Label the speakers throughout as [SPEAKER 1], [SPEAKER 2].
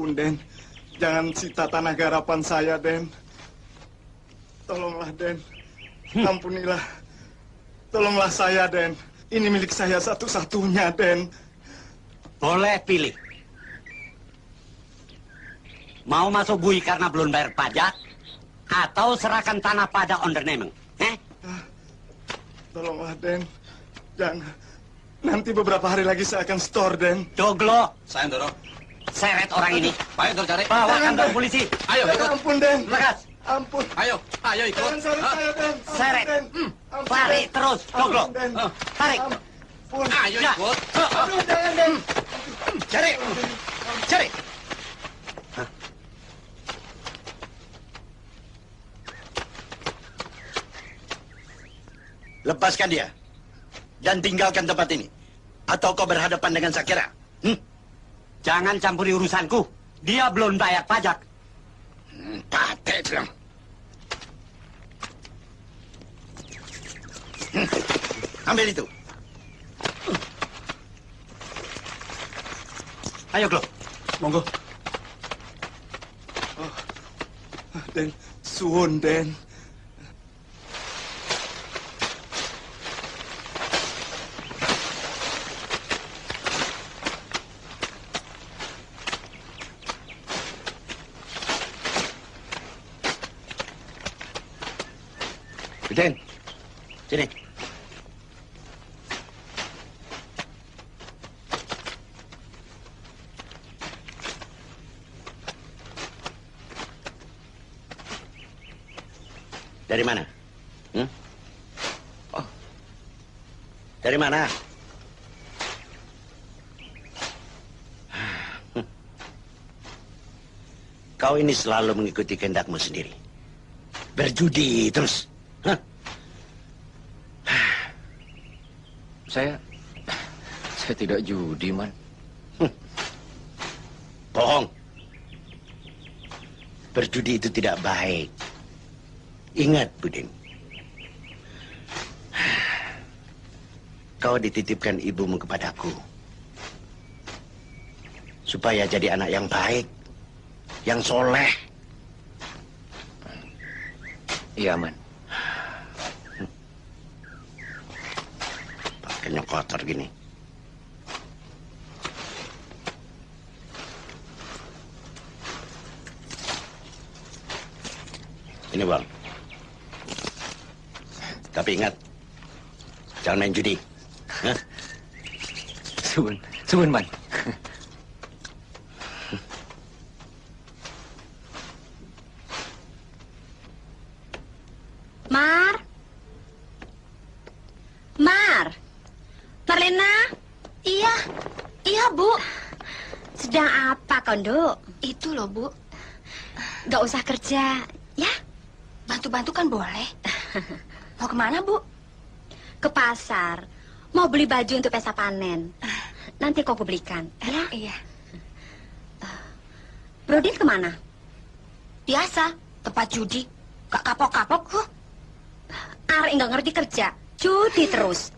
[SPEAKER 1] ampun, Den. Jangan sita tanah garapan saya, Den. Tolonglah, Den. Ampunilah. Tolonglah saya, Den. Ini milik saya satu-satunya, Den.
[SPEAKER 2] Boleh pilih. Mau masuk bui karena belum bayar pajak, atau serahkan tanah pada onderneming?
[SPEAKER 1] Tolonglah, Den. Jangan. Nanti beberapa hari lagi saya akan store, Den.
[SPEAKER 2] Joglo.
[SPEAKER 3] Saya dorong.
[SPEAKER 2] Seret orang ini.
[SPEAKER 3] Ayo cari.
[SPEAKER 2] Bawa kantor polisi.
[SPEAKER 3] Ayo ikut.
[SPEAKER 1] Ampun, Den.
[SPEAKER 2] Lekas.
[SPEAKER 1] Ampun.
[SPEAKER 3] Ayo ikut.
[SPEAKER 1] Jangan seret saya, Den. Ampun,
[SPEAKER 2] Seret.
[SPEAKER 1] Den. Ampun,
[SPEAKER 2] Tarik
[SPEAKER 1] Den.
[SPEAKER 2] terus, Joglo.
[SPEAKER 1] Ampun, Den.
[SPEAKER 2] Tarik.
[SPEAKER 1] Ampun.
[SPEAKER 3] Ayo
[SPEAKER 2] Ya.
[SPEAKER 3] ikut.
[SPEAKER 1] Aduh, jangan, Den.
[SPEAKER 3] Cari.
[SPEAKER 4] Lepaskan dia. Dan tinggalkan tempat ini. Atau kau berhadapan dengan Sakira.
[SPEAKER 2] Jangan campuri urusanku. Dia belum bayar pajak.
[SPEAKER 4] Patek bilang. Ambil itu.
[SPEAKER 2] Ayo, Glo.
[SPEAKER 1] Monggo. Oh, Den, suwun, Den.
[SPEAKER 4] Den, sini. Dari mana? Oh. Dari mana? Kau ini selalu mengikuti kehendakmu sendiri. Berjudi terus. Hah?
[SPEAKER 3] Saya tidak judi, Man.
[SPEAKER 4] Bohong. Berjudi itu tidak baik. Ingat, Budin. Kau dititipkan ibumu kepadaku. Supaya jadi anak yang baik. Yang soleh.
[SPEAKER 3] Iya, Man.
[SPEAKER 4] Pakainya kotor gini. Ini bang. Tapi ingat, jangan main judi. Hah?
[SPEAKER 3] Suwun, Man.
[SPEAKER 5] Marlena? Iya, Bu. Sedang apa, Kondo?
[SPEAKER 6] Itu loh, Bu.
[SPEAKER 5] Gak usah kerja, ya?
[SPEAKER 6] Bantu-bantu kan boleh. Mau kemana, Bu?
[SPEAKER 5] Ke pasar. Mau beli baju untuk pesta panen. Nanti kau belikan, ya?
[SPEAKER 6] Iya.
[SPEAKER 5] Brodin kemana?
[SPEAKER 6] Biasa, tempat judi. Gak kapok-kapok kok.
[SPEAKER 5] Arek nggak ngerti kerja, judi terus.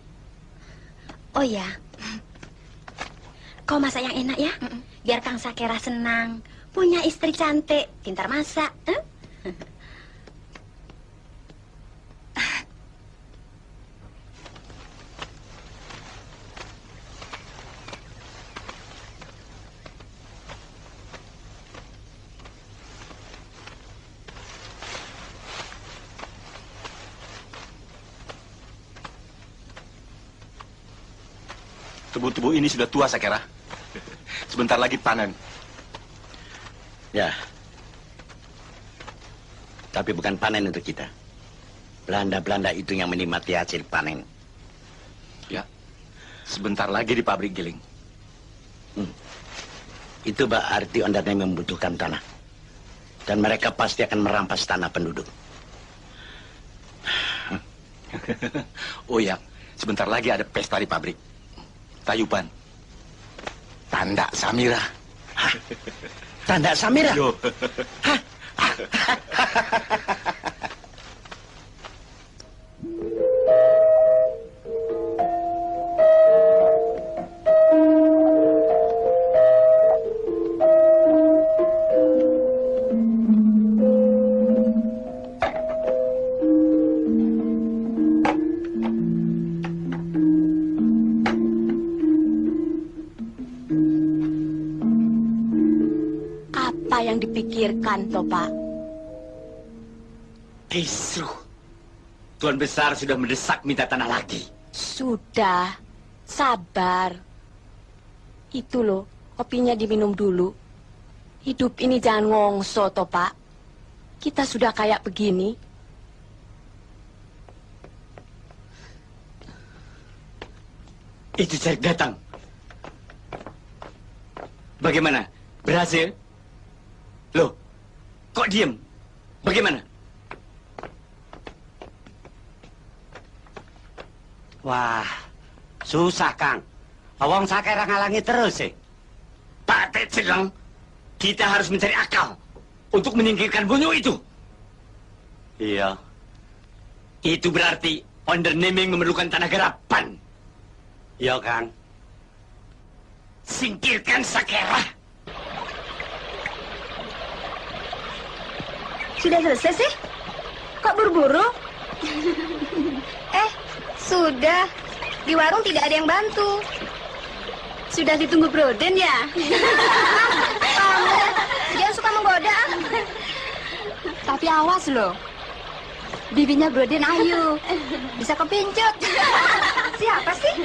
[SPEAKER 5] Oh ya, kau masak yang enak ya, biar Kang Sakera senang. Punya istri cantik, pintar masak.
[SPEAKER 7] Tubuh-tubuh ini sudah tua, Sakera. Sebentar lagi panen.
[SPEAKER 4] Ya. Tapi bukan panen untuk kita. Belanda-Belanda itu yang menikmati hasil panen.
[SPEAKER 7] Ya. Sebentar lagi di pabrik giling.
[SPEAKER 4] Itu berarti Ondane membutuhkan tanah. Dan mereka pasti akan merampas tanah penduduk.
[SPEAKER 7] Oh ya, sebentar lagi ada pesta di pabrik. Tayuban. Tanda Samira.
[SPEAKER 4] Hah? Tanda Samira?
[SPEAKER 7] Yo.
[SPEAKER 4] Hah?
[SPEAKER 6] disingkirkan, toh, Pak.
[SPEAKER 2] Kisruh. Tuan Besar sudah mendesak minta tanah lagi.
[SPEAKER 6] Sudah, sabar. Itu loh, kopinya diminum dulu. Hidup ini jangan ngongso, toh, Pak. Kita sudah kayak begini.
[SPEAKER 2] Itu Cerik datang. Bagaimana? Berhasil? Loh, kok diem? Bagaimana? Wah, susah, Kang. Awang Sakera ngalangi terus, sih. Pak Tetseleng, kita harus mencari akal untuk menyingkirkan Bunyu itu. Iya. Itu berarti Onderneming memerlukan tanah garapan. Iya, Kang. Singkirkan Sakera.
[SPEAKER 5] Sudah selesai sih? Kok buru-buru? Sudah. Di warung tidak ada yang bantu. Sudah ditunggu Broden ya? Kamu jangan suka menggoda.
[SPEAKER 6] Tapi awas loh.
[SPEAKER 5] Bibinya Broden ayu. Bisa kepincut. Siapa sih?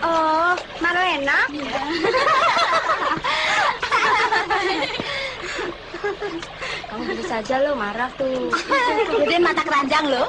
[SPEAKER 5] Oh, Marlena. Kamu bisa saja lo marah tuh. Broden mata keranjang lo.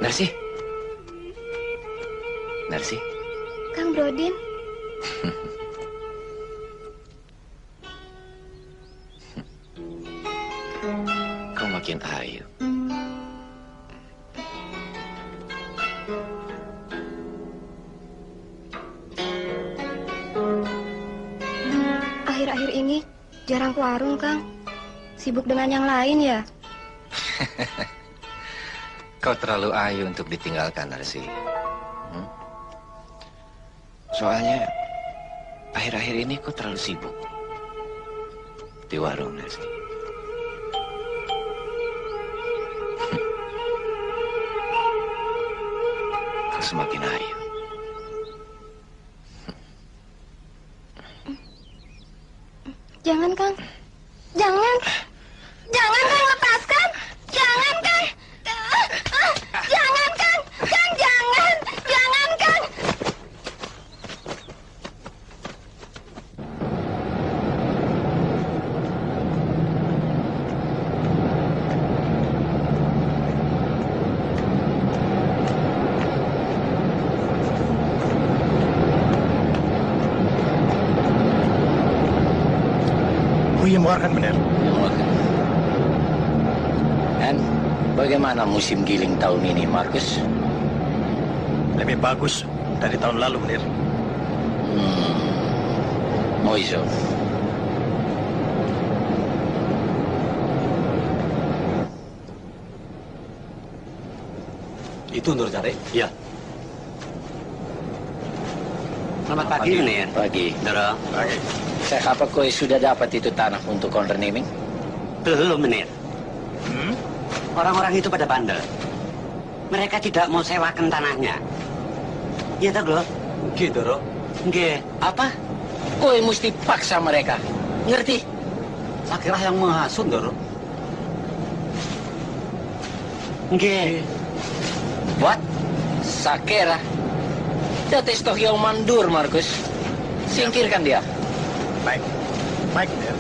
[SPEAKER 3] Narsi. Narsi.
[SPEAKER 5] Kang Brodin.
[SPEAKER 3] Kau makin ayu.
[SPEAKER 5] Akhir-akhir ini jarang ke warung, Kang. Sibuk dengan yang lain ya?
[SPEAKER 3] Kau terlalu ayu untuk ditinggalkan, Narsi. Soalnya, akhir-akhir ini kau terlalu sibuk di warung, Narsi. Kau semakin ayu.
[SPEAKER 5] Jangan, Kang. Jangan. Jangan, Kang, lepaskan. Jangan, Kang. Jangan, Kang. Kang, jangan. Jangan, Kang.
[SPEAKER 1] Iya, mengeluarkan benar.
[SPEAKER 4] Dan bagaimana musim giling tahun ini, Markus?
[SPEAKER 1] Lebih bagus dari tahun lalu, benar.
[SPEAKER 4] Moiso.
[SPEAKER 7] Itu Nur Jare?
[SPEAKER 2] Iya. Selamat pagi, Menir.
[SPEAKER 4] Pagi.
[SPEAKER 2] Doro.
[SPEAKER 1] Oke.
[SPEAKER 4] Saya apa kau sudah dapat itu tanah untuk Onderneming?
[SPEAKER 2] Belum, Menir. Orang-orang itu pada bandel. Mereka tidak mau sewakan tanahnya. Iya, toh, Glo?
[SPEAKER 7] Gitu, Doro.
[SPEAKER 2] Nggih.
[SPEAKER 4] Apa? Kau mesti paksa mereka. Ngerti?
[SPEAKER 7] Sakira yang menghasut, Doro.
[SPEAKER 2] Nggih.
[SPEAKER 4] What? Sakera? Dates toh yang mandur, Markus. Singkirkan dia.
[SPEAKER 1] Baik. Baik, benar.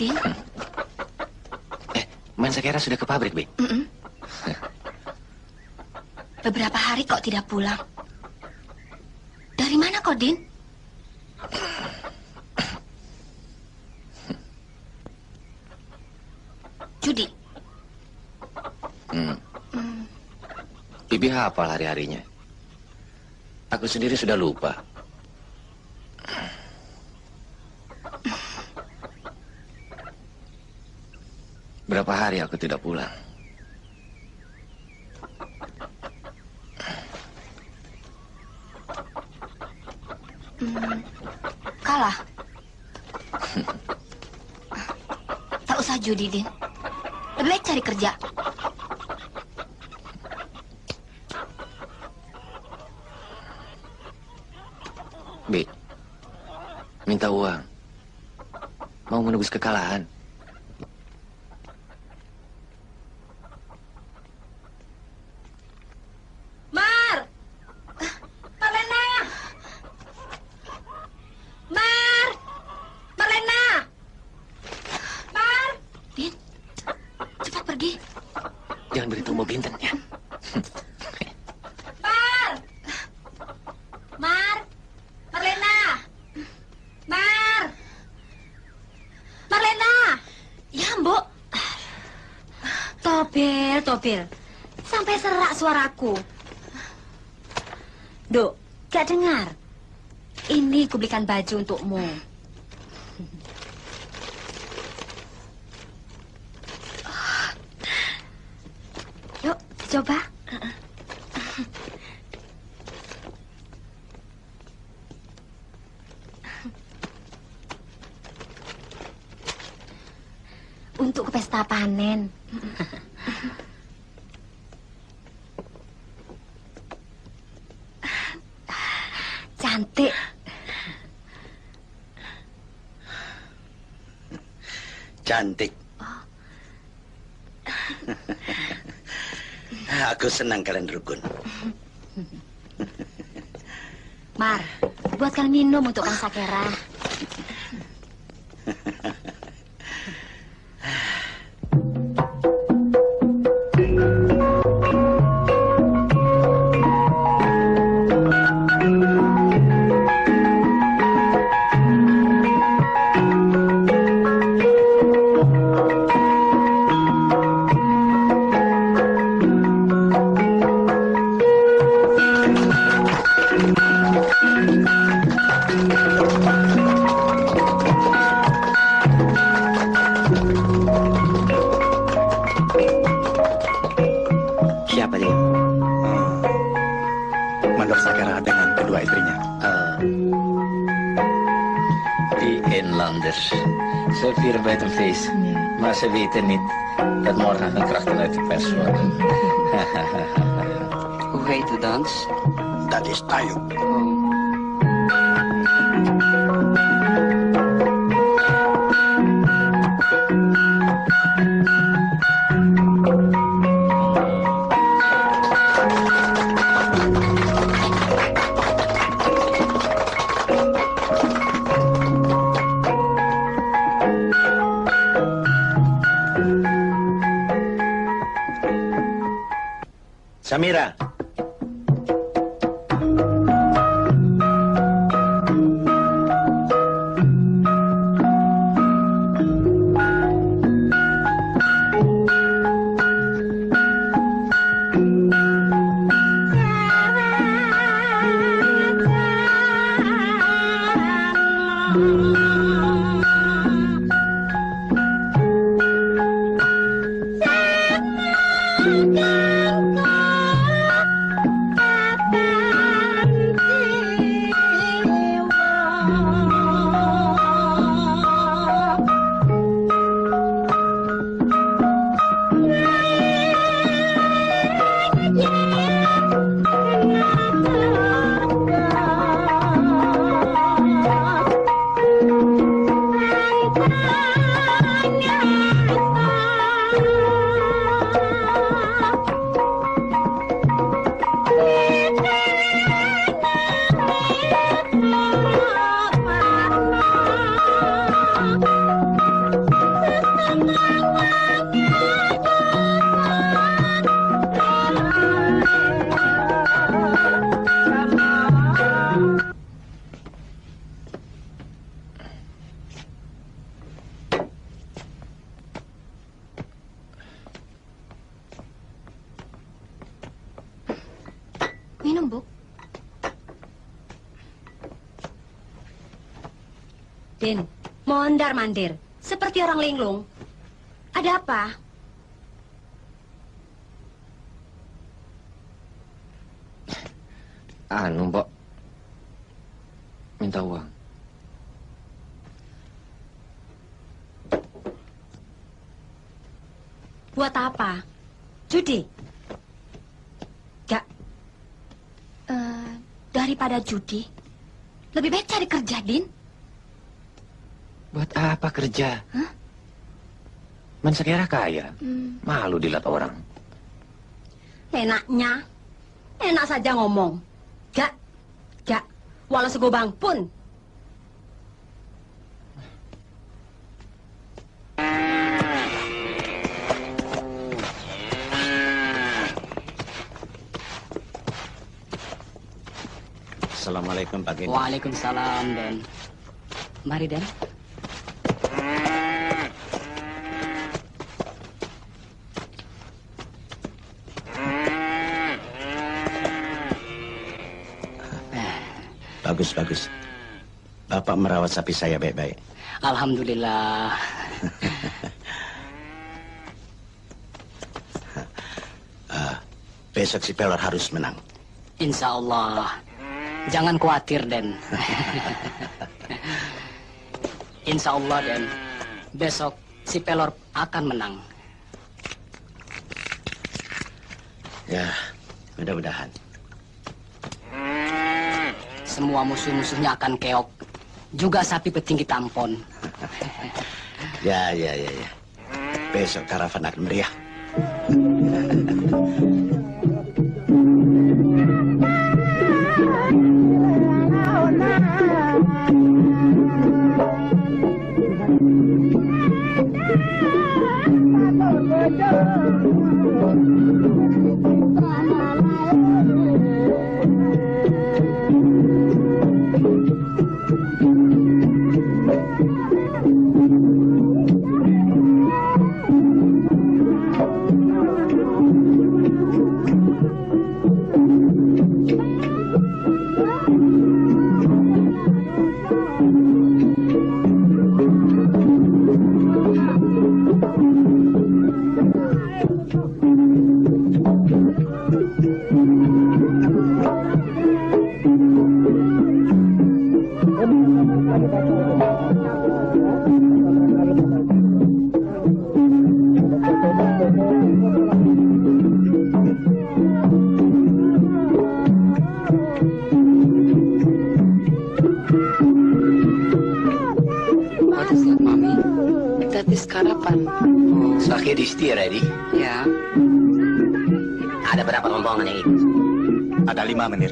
[SPEAKER 6] Din?
[SPEAKER 3] Man Sakera sudah ke pabrik, Bi?
[SPEAKER 6] Beberapa hari kok tidak pulang. Dari mana kau, Din? Judi.
[SPEAKER 3] Bibi hafal hari-harinya. Aku sendiri sudah lupa. Berapa hari aku tidak pulang?
[SPEAKER 6] Kalah. Tak usah judi, Din. Lebih baik cari kerja.
[SPEAKER 3] Bi, minta uang. Mau menebus kekalahan.
[SPEAKER 6] Mar! Marlena! Mar! Marlena! Mar! Din, cepat pergi.
[SPEAKER 3] Jangan beritahu Mbak Binten ya.
[SPEAKER 6] Mar! Mar! Marlena! Mar! Marlena! Ya, Mbok. Topil. Sampai serak suaraku. Duk, gak dengar. Ini kubelikan baju untukmu. Yuk, coba. Untuk ke pesta panen. Cantik.
[SPEAKER 4] Cantik. Aku senang kalian rukun.
[SPEAKER 6] Mar, buatkan minum untuk Kang Sakera.
[SPEAKER 4] Siapa dia?
[SPEAKER 1] Mandor Sakera dengan kedua istrinya.
[SPEAKER 3] Die inlanders. Ze vieren bij het feest. Maar ze weten niet dat morgen hun krachten uit de pers worden.
[SPEAKER 8] Hoe heet de dans?
[SPEAKER 4] Dat is Tayuk. Samira.
[SPEAKER 8] Den, mondar-mandir, seperti orang linglung. Ada apa?
[SPEAKER 3] Anu, Mbok. Minta uang.
[SPEAKER 8] Buat apa? Judi? Gak. Daripada judi, lebih baik cari kerja, Din.
[SPEAKER 3] Buat apa kerja?
[SPEAKER 8] Hah?
[SPEAKER 3] Man Sakera kaya. Malu dilihat orang.
[SPEAKER 8] Enaknya. Enak saja ngomong. Gak. Walau segobang pun.
[SPEAKER 4] Assalamualaikum Pak Gede.
[SPEAKER 9] Waalaikumsalam, Den. Mari, Den.
[SPEAKER 4] Bagus. Bapak merawat sapi saya baik-baik.
[SPEAKER 9] Alhamdulillah.
[SPEAKER 4] Besok si Pelor harus menang.
[SPEAKER 9] Insya Allah. Jangan khawatir, Den. Insya Allah, Den. Besok si Pelor akan menang.
[SPEAKER 4] Ya, mudah-mudahan.
[SPEAKER 9] Semua musuh-musuhnya akan keok. Juga sapi petinggi tampon.
[SPEAKER 4] Ya. Besok karavan akan meriah. Sakit isti ready?
[SPEAKER 9] Ya.
[SPEAKER 4] Ada berapa rombongan yang ikut?
[SPEAKER 7] Ada 5 menir.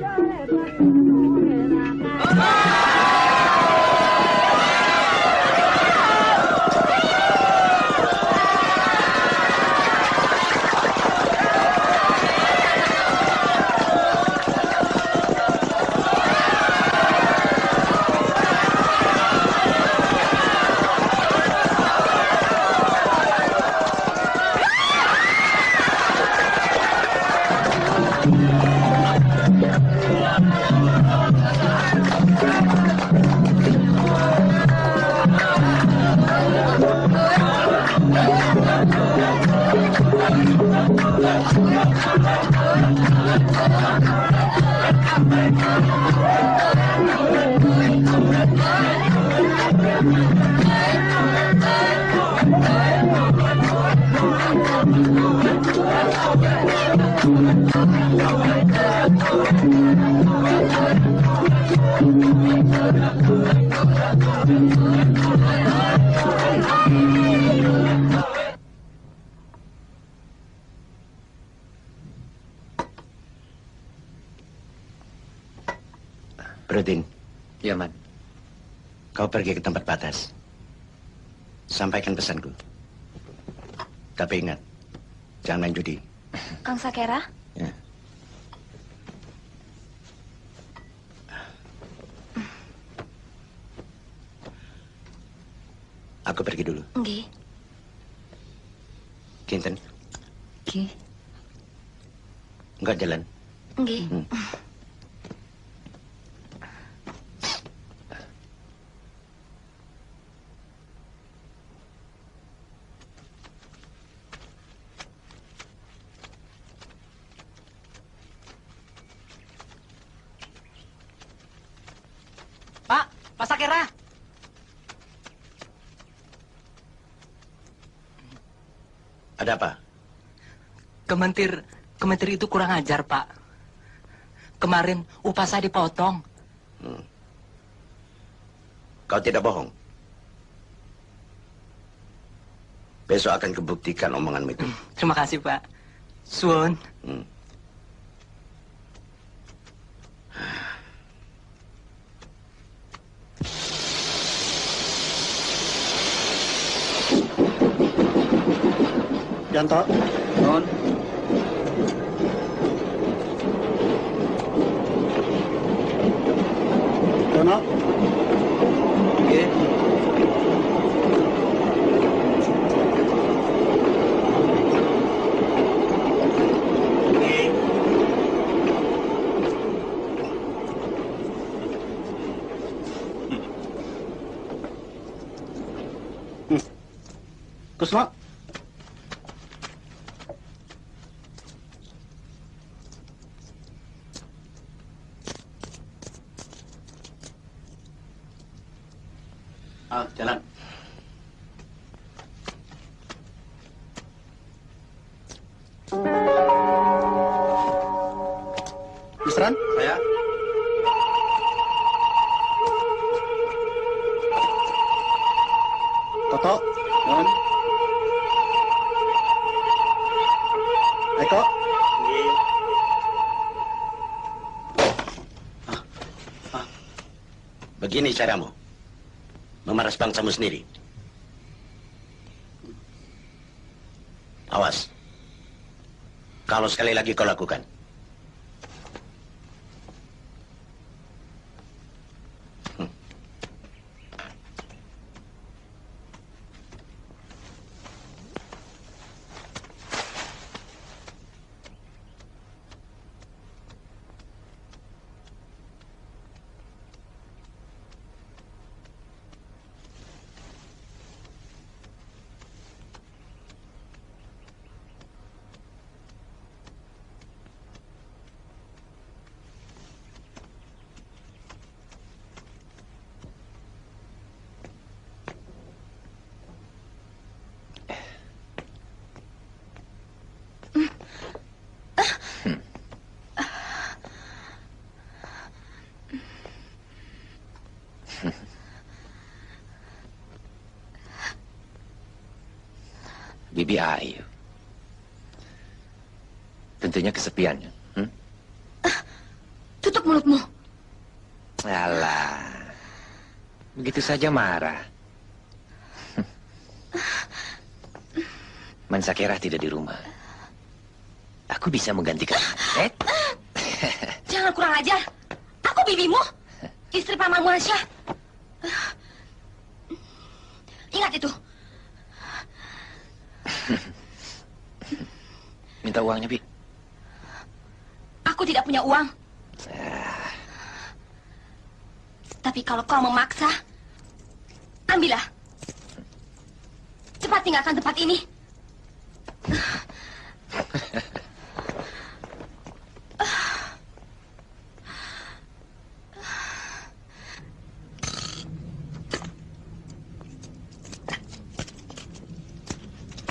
[SPEAKER 4] Brodin.
[SPEAKER 3] Ya, Man.
[SPEAKER 4] Kau pergi ke tempat batas. Sampaikan pesanku. Tapi ingat, jangan main judi.
[SPEAKER 5] Kang Sakera?
[SPEAKER 4] Ya. Aku pergi dulu.
[SPEAKER 5] Nggih.
[SPEAKER 4] Kinten,
[SPEAKER 5] Nggih.
[SPEAKER 4] enggak jalan.
[SPEAKER 5] Nggih.
[SPEAKER 9] Pak Sakera.
[SPEAKER 4] Ada apa?
[SPEAKER 9] Kementir itu kurang ajar, Pak. Kemarin upah saya dipotong.
[SPEAKER 4] Kau tidak bohong. Besok akan kebuktikan omonganmu itu.
[SPEAKER 9] Terima kasih, Pak. Suun.
[SPEAKER 1] Yanto. Non. Dono. Oke. Kusma.
[SPEAKER 4] Jalan.
[SPEAKER 1] Misran?
[SPEAKER 7] Saya.
[SPEAKER 1] Toto. Non. Eko.
[SPEAKER 4] Begini caramu. Memeras bangsamu sendiri. Awas. Kalau sekali lagi kau lakukan.
[SPEAKER 3] Bibi Ayu. Tentunya kesepian.
[SPEAKER 6] Tutup mulutmu.
[SPEAKER 3] Alah. Begitu saja marah. Mansakera tidak di rumah. Aku bisa menggantikan.
[SPEAKER 6] Jangan kurang ajar. Aku bibimu. Istri Paman Muasyah. Ingat itu.
[SPEAKER 3] Minta uangnya, Bi.
[SPEAKER 6] Aku tidak punya uang. Tapi kalau kau memaksa, ambillah. Cepat tinggalkan tempat ini.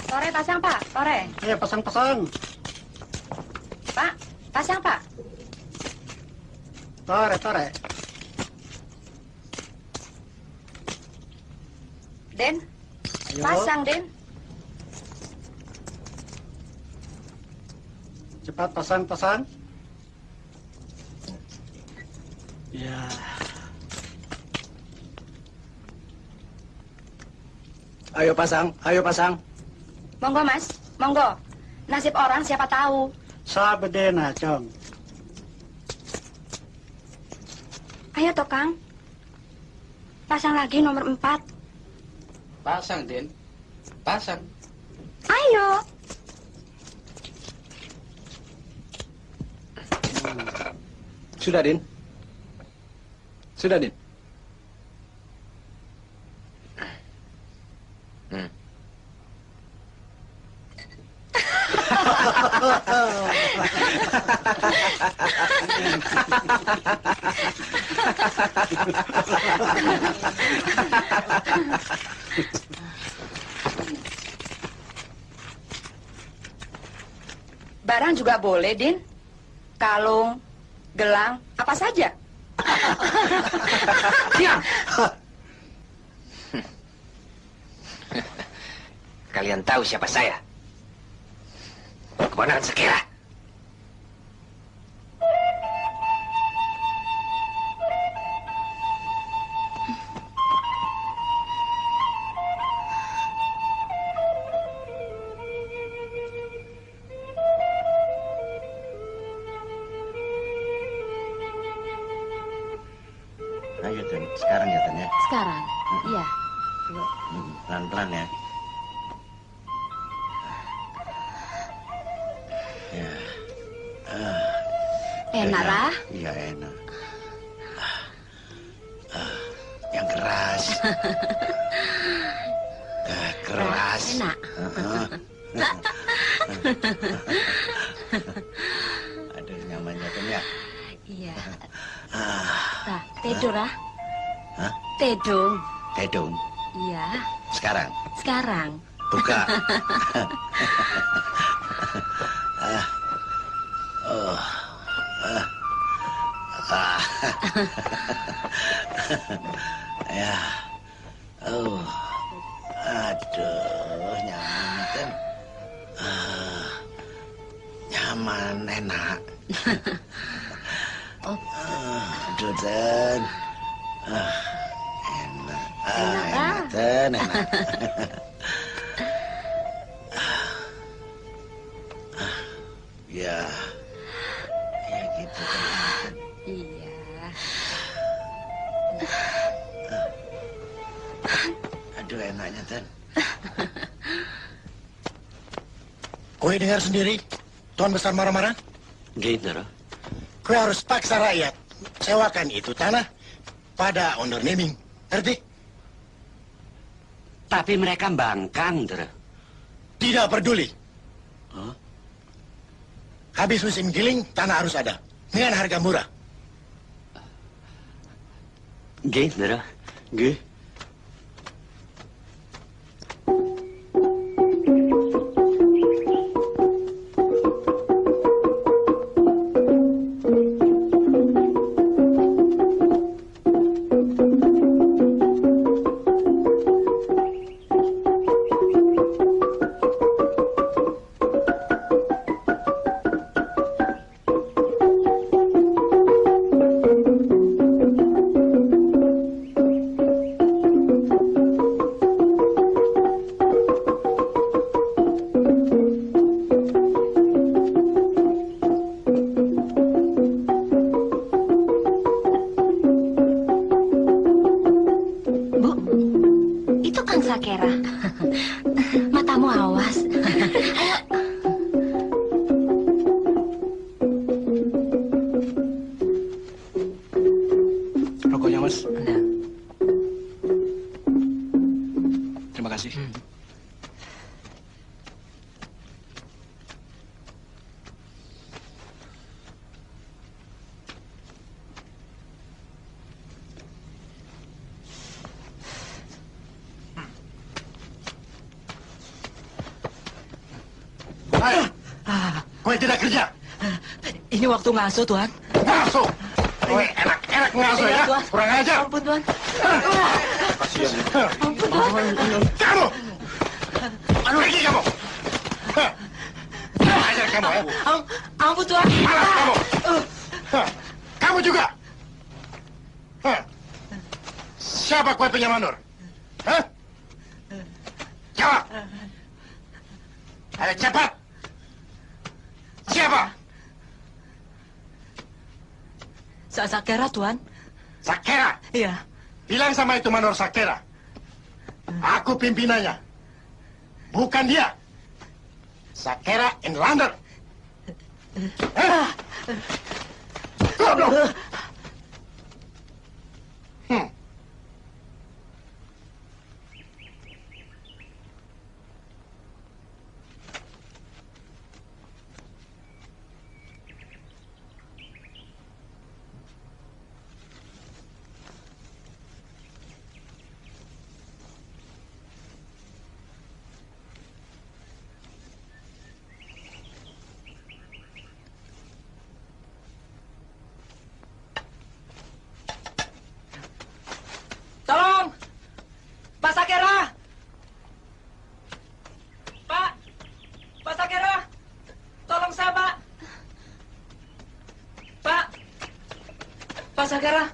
[SPEAKER 5] Tore pasang, Pak. Tore.
[SPEAKER 1] Ayo pasang-pasang.
[SPEAKER 5] Pak, pasang, Pak.
[SPEAKER 1] Tore.
[SPEAKER 5] Den,
[SPEAKER 1] Ayo.
[SPEAKER 5] pasang, Den.
[SPEAKER 1] Cepat pasang. Ya. Ayo pasang.
[SPEAKER 5] Monggo, Mas. Monggo. Nasib orang siapa tahu.
[SPEAKER 1] Sabedena, Cong.
[SPEAKER 5] Ayo, toh, Kang. Pasang lagi nomor 4.
[SPEAKER 10] Pasang, Den. Pasang.
[SPEAKER 5] Ayo.
[SPEAKER 10] Sudah, Din. Sudah, Din.
[SPEAKER 11] Barang juga boleh, Din. Kalung, gelang, apa saja.
[SPEAKER 2] Diam! Kalian tahu siapa saya? Keponakan Sakera.
[SPEAKER 4] Ayo, Ten. Sekarang ya, Ten, ya.
[SPEAKER 6] Sekarang, iya.
[SPEAKER 4] Pelan-pelan ya. Ya.
[SPEAKER 6] Enak, Rah?
[SPEAKER 4] Iya, enak. Yang keras. Keras.
[SPEAKER 6] Enak.
[SPEAKER 4] Aduh, nyamannya, Ten, ya.
[SPEAKER 6] Iya. Rah, tidur, Rah.
[SPEAKER 4] Hah?
[SPEAKER 6] Tedung.
[SPEAKER 4] Tedung.
[SPEAKER 6] Iya.
[SPEAKER 4] Sekarang.
[SPEAKER 6] Sekarang.
[SPEAKER 4] Buka. Ya. Aduh, nyaman, Ten. Nyaman, enak. Aduh, Ten. Enak. Enak, Ten, enak. Ya. Ya gitu, Ten.
[SPEAKER 6] Iya.
[SPEAKER 4] Aduh, enaknya, Ten.
[SPEAKER 12] Kowe dengar sendiri, Tuan Besar marah-marah?
[SPEAKER 4] Gitu, Roh.
[SPEAKER 12] Kowe harus paksa rakyat sewakan itu tanah pada owner naming. Ngerti?
[SPEAKER 2] Tapi mereka bangkang, Dre.
[SPEAKER 12] Tidak peduli. Habis musim giling, tanah harus ada. Dengan harga murah.
[SPEAKER 2] Nggih, Dre.
[SPEAKER 4] Nggih.
[SPEAKER 6] Sakera. Matamu awas. Ayo.
[SPEAKER 10] Rokoknya, Mas. Terima kasih.
[SPEAKER 12] Kowe tidak kerja.
[SPEAKER 9] Ini waktu ngasuh, Tuan.
[SPEAKER 12] Ngasuh. Kowe enak-enak ngasuh ya.
[SPEAKER 9] Tuan.
[SPEAKER 12] Kurang ajar.
[SPEAKER 9] Ampun, Tuan.
[SPEAKER 12] Kasihan. Ampun, Tuan. Kamu. Pergi kamu. Kurang ajar kamu ya.
[SPEAKER 9] Ampun, Tuan.
[SPEAKER 12] Malas kamu. Kamu juga. Siapa kowe punya manur? Hah? Jawab. Ayo cepat. Siapa?
[SPEAKER 9] Sakera, Tuan.
[SPEAKER 12] Sakera?
[SPEAKER 9] Iya.
[SPEAKER 12] Bilang sama itu Manor Sakera. Aku pimpinannya. Bukan dia. Sakera Inlander. Goblok!
[SPEAKER 9] Sakera.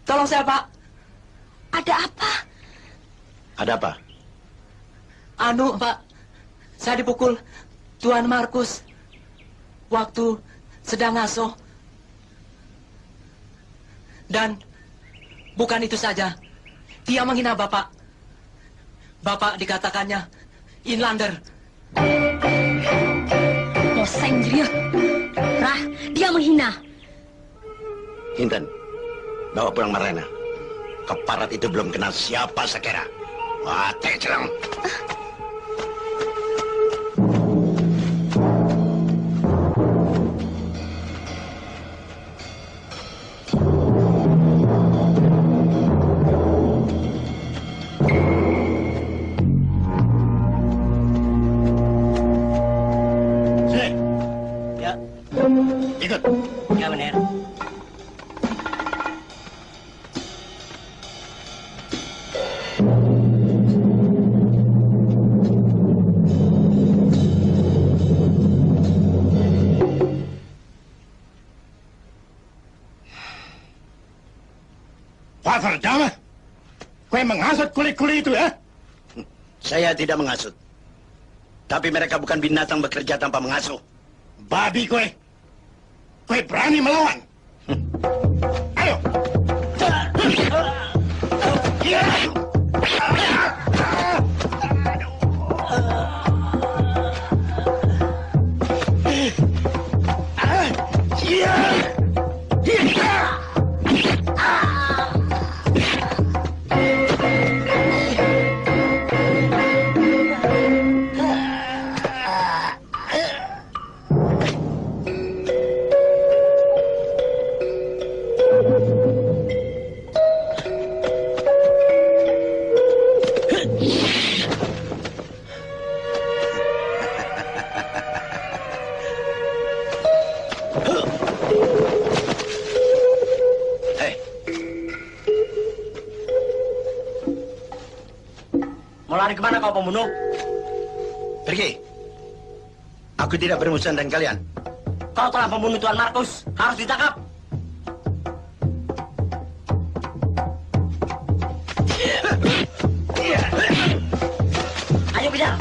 [SPEAKER 9] Tolong saya, Pak.
[SPEAKER 6] Ada apa?
[SPEAKER 4] Ada apa?
[SPEAKER 9] Pak. Saya dipukul Tuan Markus waktu sedang ngasuh. Dan bukan itu saja. Dia menghina Bapak. Bapak dikatakannya inlander.
[SPEAKER 8] Oseng jeriut. Rah, dia menghina.
[SPEAKER 4] Hinten, bawa pulang Marlena. Keparat itu belum kenal siapa Sakera. Wah, Celang.
[SPEAKER 12] Ikut.
[SPEAKER 9] Ya, benar.
[SPEAKER 12] Pak Fardama, kue menghasut kuli-kuli itu ya?
[SPEAKER 4] Saya tidak menghasut. Tapi mereka bukan binatang bekerja tanpa mengasuh.
[SPEAKER 12] Babi kue. Kue berani melawan. Ayo.
[SPEAKER 2] Mau lari kemana kau pembunuh?
[SPEAKER 4] Pergi. Aku tidak bermusuhan dengan kalian.
[SPEAKER 2] Kau telah membunuh Tuan Markus. Harus ditangkap. Ayo kejar.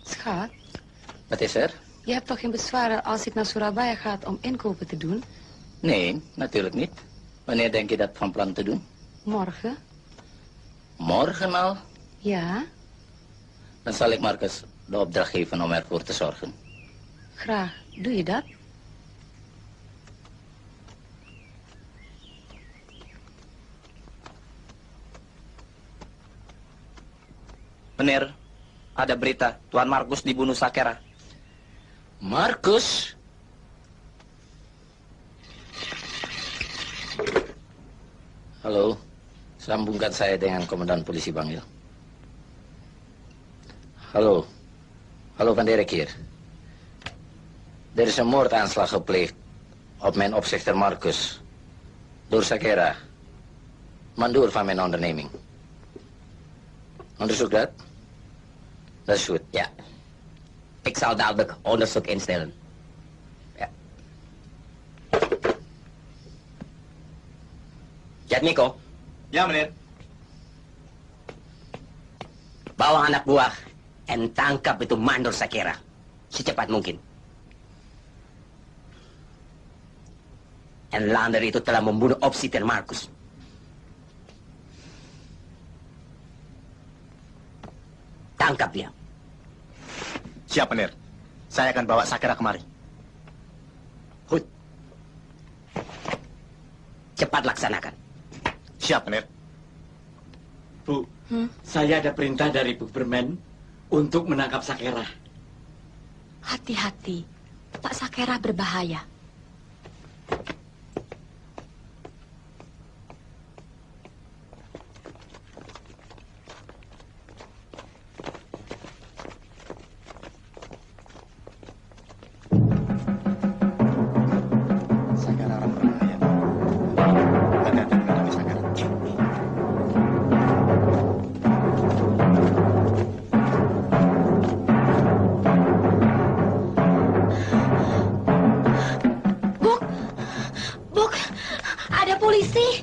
[SPEAKER 13] Schat,
[SPEAKER 3] Wat is er?
[SPEAKER 13] je hebt toch geen bezwaren als ik naar Surabaya ga om inkopen te doen?
[SPEAKER 3] Nee, natuurlijk niet. Wanneer denk je dat van plan te doen?
[SPEAKER 13] Morgen?
[SPEAKER 3] Morgen al?
[SPEAKER 13] Ja,
[SPEAKER 3] Dan zal ik Marcus de opdracht geven om ervoor te zorgen.
[SPEAKER 13] graag. Doe je dat?
[SPEAKER 9] Benar. Ada berita Tuan Markus dibunuh Sakera.
[SPEAKER 3] Marcus? Halo, sambungkan saya dengan Komandan Polisi Bangil. Hallo, hallo Van Derek hier. Er is een moordaanslag gepleegd op mijn opzichter Marcus. Door Sakera, mandoer van mijn onderneming. Onderzoek dat? Dat is goed.
[SPEAKER 2] Ja. Ik zal dadelijk onderzoek instellen. Ja. Jatmiko.
[SPEAKER 7] Ya, meneer.
[SPEAKER 2] Bawa anak buah en tangkap itu mandor Sakera. Secepat mungkin. En Lander itu telah membunuh Opsiter Markus. Tangkap dia.
[SPEAKER 7] Siap, meneer. Saya akan bawa Sakera kemari.
[SPEAKER 2] Hud. Cepat laksanakan.
[SPEAKER 7] Siap, meneer.
[SPEAKER 14] Bu, saya ada perintah dari Bu Bermen untuk menangkap Sakera.
[SPEAKER 6] Hati-hati, Pak Sakera berbahaya.
[SPEAKER 5] sih?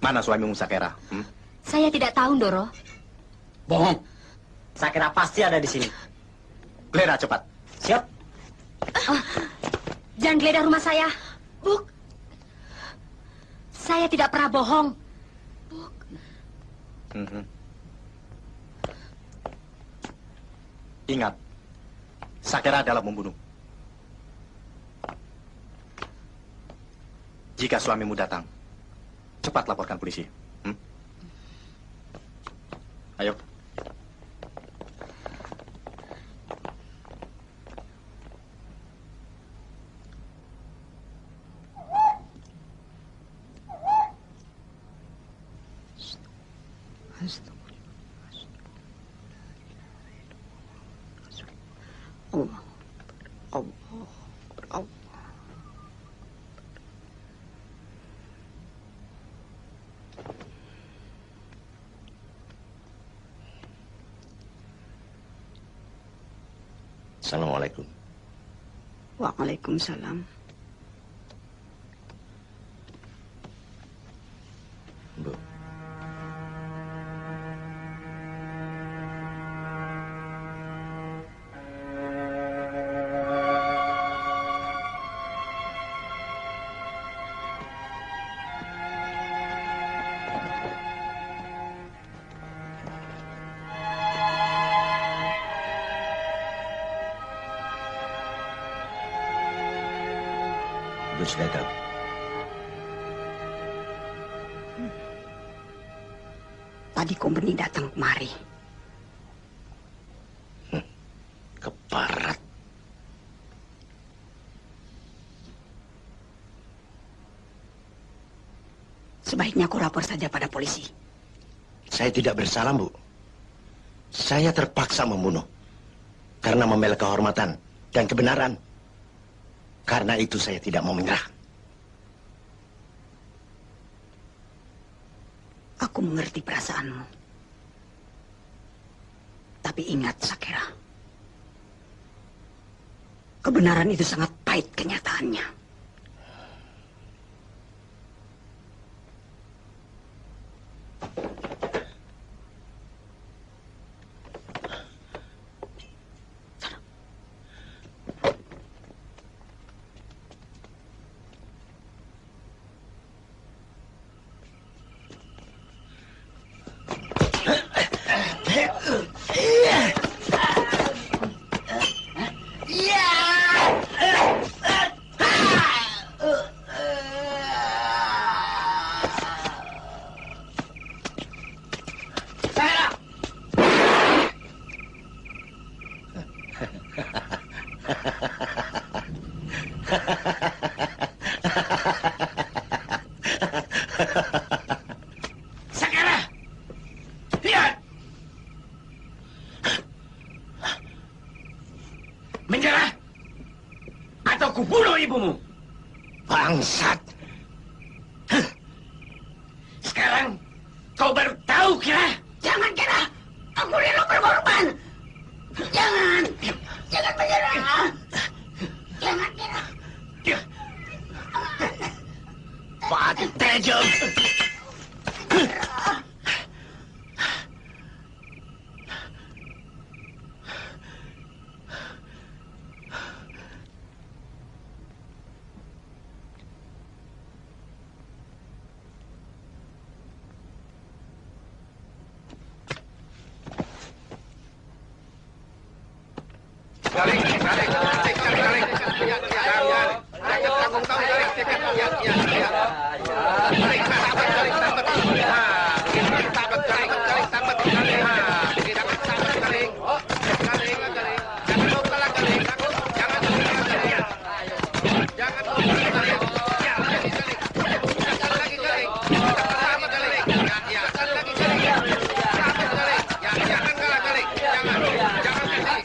[SPEAKER 4] Mana suamimu Sakera?
[SPEAKER 8] Saya tidak tahu, Ndoro.
[SPEAKER 9] Bohong. Sakera pasti ada di sini.
[SPEAKER 4] Geledah cepat.
[SPEAKER 9] Siap.
[SPEAKER 8] Jangan geledah rumah saya. Buk. Saya tidak pernah bohong. Buk.
[SPEAKER 4] Ingat, Sakera adalah membunuh. Jika suamimu datang, cepat laporkan polisi. Ayo. Assalamualaikum.
[SPEAKER 11] Waalaikumsalam.
[SPEAKER 4] Bu. Bu sudah tahu.
[SPEAKER 11] Tadi Kompeni datang kemari.
[SPEAKER 4] Keparat.
[SPEAKER 11] Sebaiknya aku lapor saja pada polisi.
[SPEAKER 4] Saya tidak bersalah, Bu. Saya terpaksa membunuh. Karena membela kehormatan dan kebenaran. Karena itu saya tidak mau menyerah.
[SPEAKER 11] Aku mengerti perasaanmu. Tapi ingat, Sakera. Kebenaran itu sangat pahit kenyataannya.
[SPEAKER 2] Sakera! Lihat! Menyerah! Atau kubunuh ibumu!
[SPEAKER 4] Bangsat!
[SPEAKER 2] Sekarang kau baru tahu, Kira?
[SPEAKER 11] Jangan, Kira! Aku rela berkorban! Jangan! Jangan menyerah! Jangan, Kira!
[SPEAKER 4] Pak Tejo!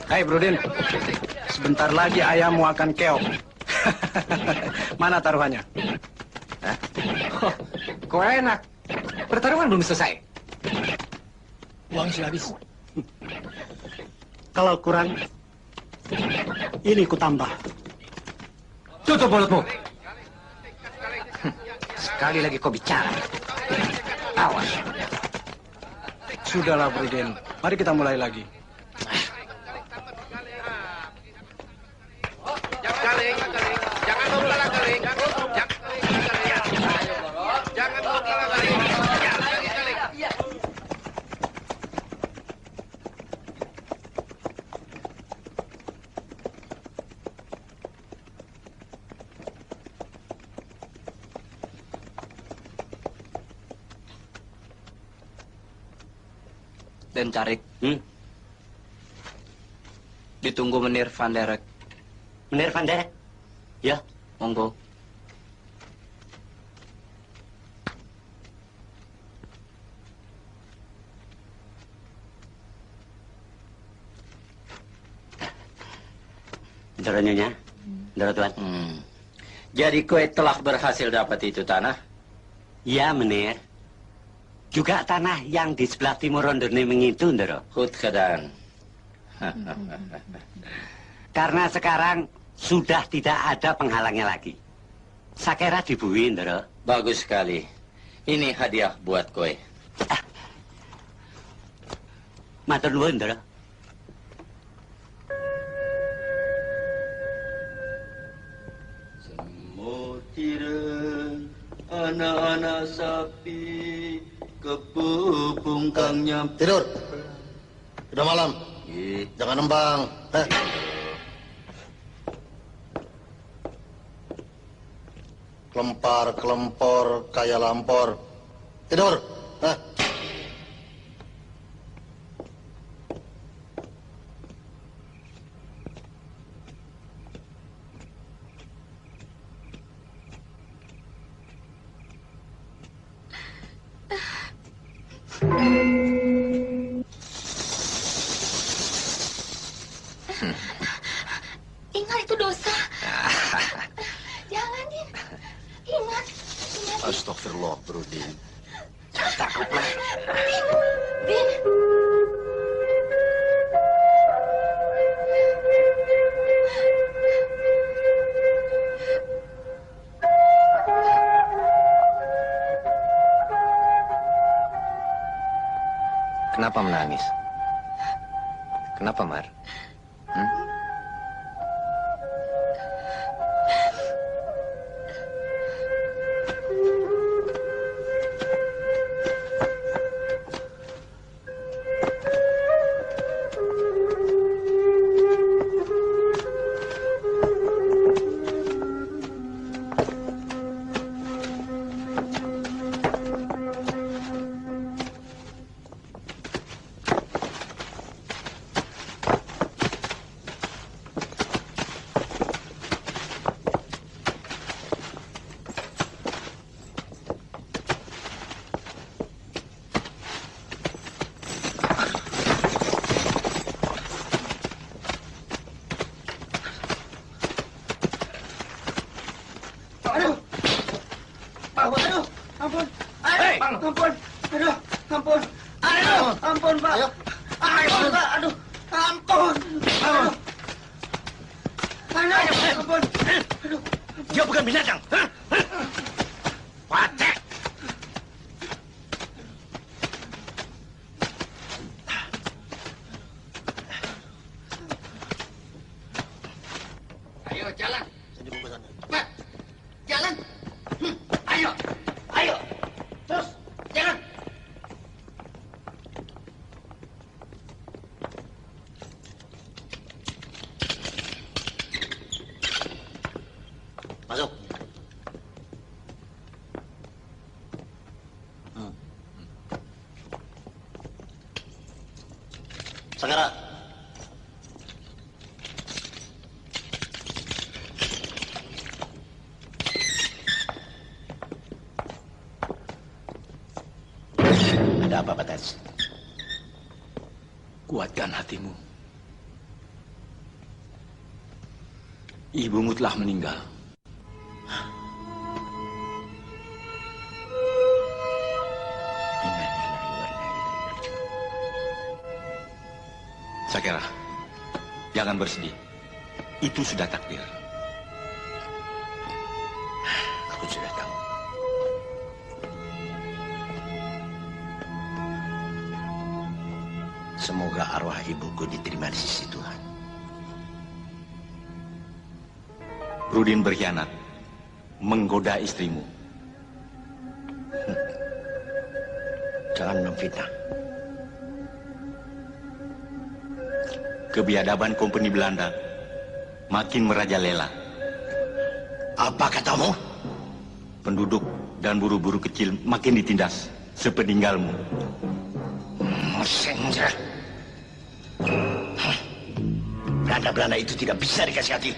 [SPEAKER 10] Hai Brodin, sebentar lagi ayammu akan keok. Mana taruhannya?
[SPEAKER 9] Oh, kok enak? Pertarungan belum selesai.
[SPEAKER 12] Uang sudah habis.
[SPEAKER 10] Kalau kurang, ini kutambah.
[SPEAKER 2] Tutup mulutmu. Sekali lagi kau bicara. Awas.
[SPEAKER 10] Sudahlah, Bruden. Mari kita mulai lagi.
[SPEAKER 15] Den Carik. Ditunggu Menir Van Derek.
[SPEAKER 2] Menir Van Derek? Ya.
[SPEAKER 15] Monggo.
[SPEAKER 2] Ndoro Nyonya. Ndoro Tuan.
[SPEAKER 3] Jadi kue telah berhasil dapat itu tanah?
[SPEAKER 2] Ya, Menir. Juga tanah yang di sebelah timur Ronderneming itu, Ndoro.
[SPEAKER 3] Hutkedan.
[SPEAKER 2] Karena sekarang sudah tidak ada penghalangnya lagi. Sakera dibuin, Ndoro.
[SPEAKER 3] Bagus sekali. Ini hadiah buat kue.
[SPEAKER 2] Matur nuwun, Ndoro.
[SPEAKER 16] Semutiren anak-anak sapi kepupungkangnya.
[SPEAKER 12] Tidur. Udah malam. Jangan nembang. Kelempar-kelempor kayak lampor. Tidur.
[SPEAKER 5] Ingat itu dosa. Jangan, Din. Ingat.
[SPEAKER 12] Astagfirullah, Brudin.
[SPEAKER 5] Takutlah. Din.
[SPEAKER 15] Kenapa menangis? Kenapa, Mar?
[SPEAKER 16] Ampun, Pak. Ayo. Ampun, Pak. Aduh. Ampun. Aduh. Ampun. Aduh.
[SPEAKER 4] Dia bukan binatang. Wacek.
[SPEAKER 16] Ayo, jalan. Cepat. Jalan. Ayo. Ayo. Terus. Jalan.
[SPEAKER 12] Masuk. Sakera.
[SPEAKER 4] Ada apa, Batas?
[SPEAKER 7] Kuatkan hatimu. Ibumu telah meninggal. Sakera, Jangan bersedih. Itu sudah takdir.
[SPEAKER 4] Aku sudah tahu. Semoga arwah ibuku diterima di sisi Tuhan.
[SPEAKER 7] Rudin berkhianat, menggoda istrimu.
[SPEAKER 4] Jangan memfitnah.
[SPEAKER 7] Kebiadaban Kompeni Belanda makin merajalela.
[SPEAKER 4] Apa katamu?
[SPEAKER 7] Penduduk dan buru-buru kecil makin ditindas sepeninggalmu.
[SPEAKER 4] Senja. Belanda-Belanda itu tidak bisa dikasih hati.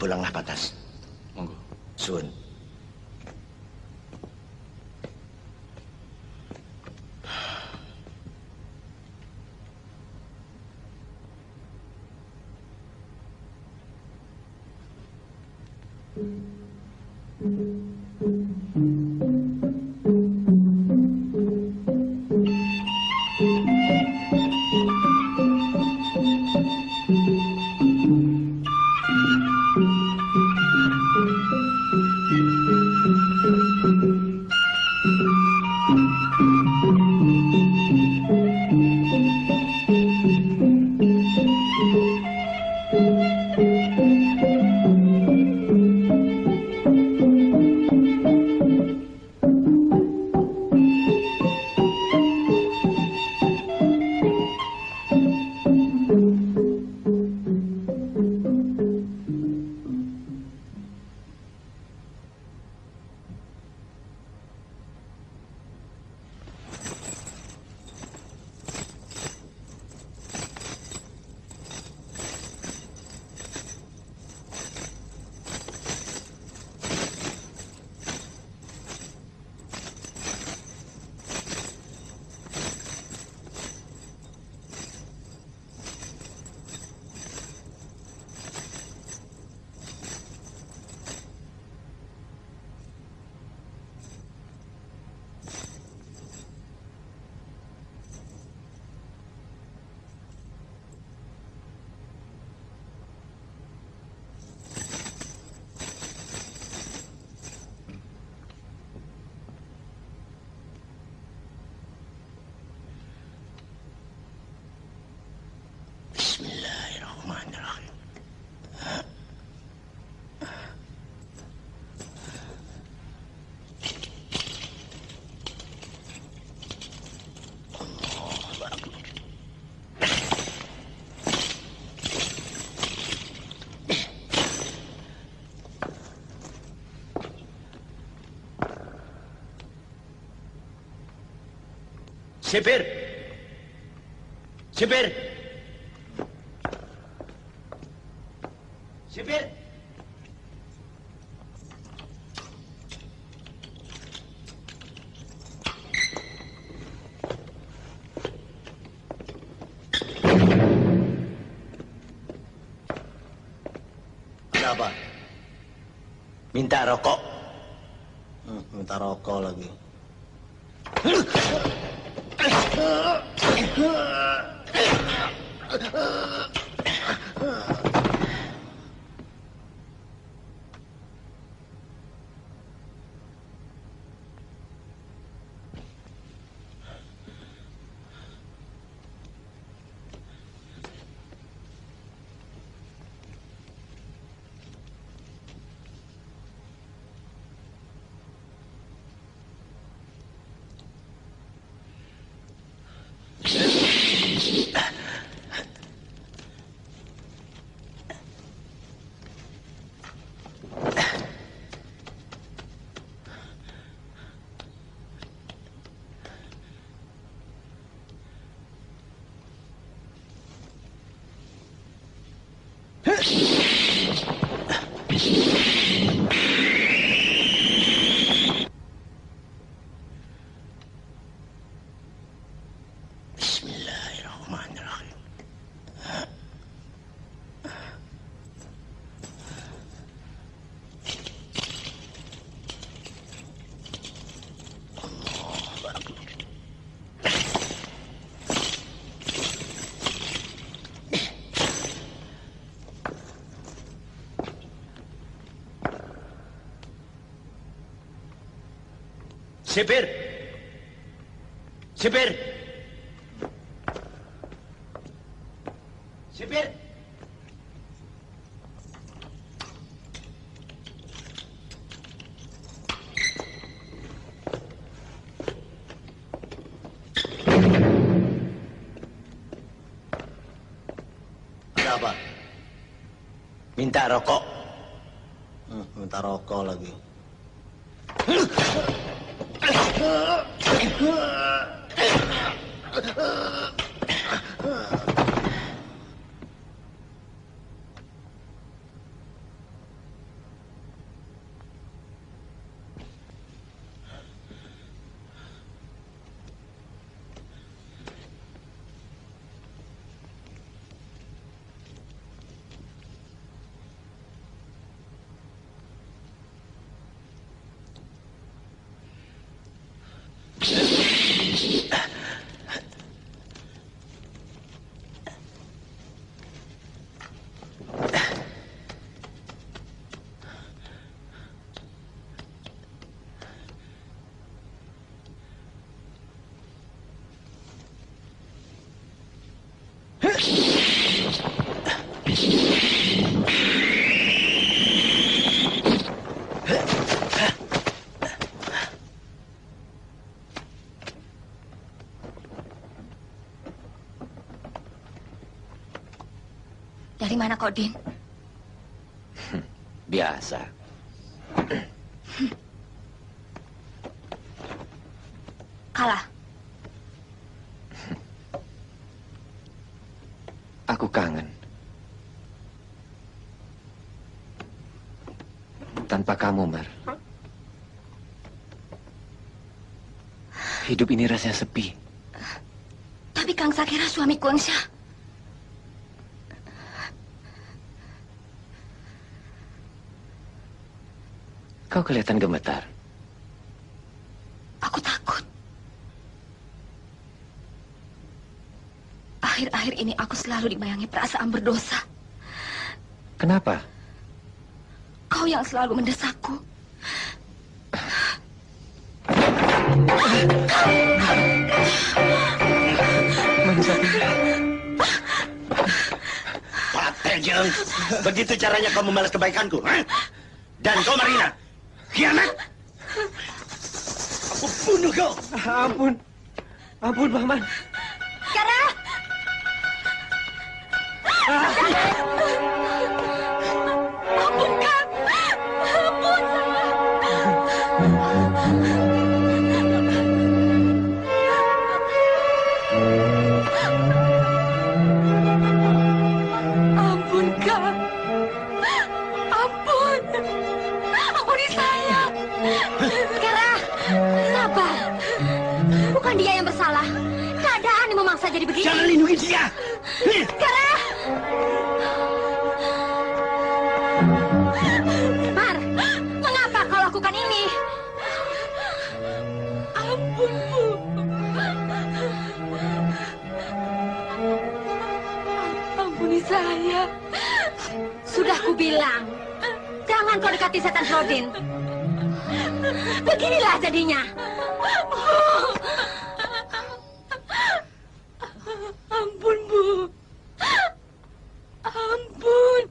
[SPEAKER 4] Pulanglah, Patas.
[SPEAKER 7] Monggo.
[SPEAKER 4] Sun. Bismillahirrahmanirrahim. Sipir! Sipir! Sipir! Ada apa? Minta rokok?
[SPEAKER 12] Minta rokok lagi.
[SPEAKER 4] Bismillahirrahmanirrahim. Sipir! Sipir! Sipir!
[SPEAKER 12] Ada apa?
[SPEAKER 4] Minta rokok.
[SPEAKER 12] Minta rokok lagi.
[SPEAKER 5] Dari mana kau, Din?
[SPEAKER 3] Biasa.
[SPEAKER 5] Kalah.
[SPEAKER 15] Aku kangen. Tanpa kamu, Mar. Hidup ini rasanya sepi.
[SPEAKER 5] Tapi Kang Sakera suami Kuang Syah.
[SPEAKER 15] Kau kelihatan gemetar.
[SPEAKER 5] Aku takut. Akhir-akhir ini aku selalu dibayangi perasaan berdosa.
[SPEAKER 15] Kenapa?
[SPEAKER 5] Kau yang selalu mendesakku.
[SPEAKER 4] Pak Tejeng, begitu caranya kau membalas kebaikanku, ha? Dan kau, Marina, khianat! Aku bunuh kau!
[SPEAKER 16] Ampun. Ampun, Paman.
[SPEAKER 5] Kara! Ampun, Kang! Ampun, ampun, Kang! Ampun! Ampuni saya! Kara! Sabar! Bukan dia yang bersalah. Keadaan yang memaksa jadi begini.
[SPEAKER 4] Jangan lindungi dia!
[SPEAKER 5] Kara! Mar, mengapa kau lakukan ini? Ampun, Bu. Ampuni saya. Sudah kubilang, jangan kau dekati setan Rodin. Beginilah jadinya. Ampun, Bu. Ampun.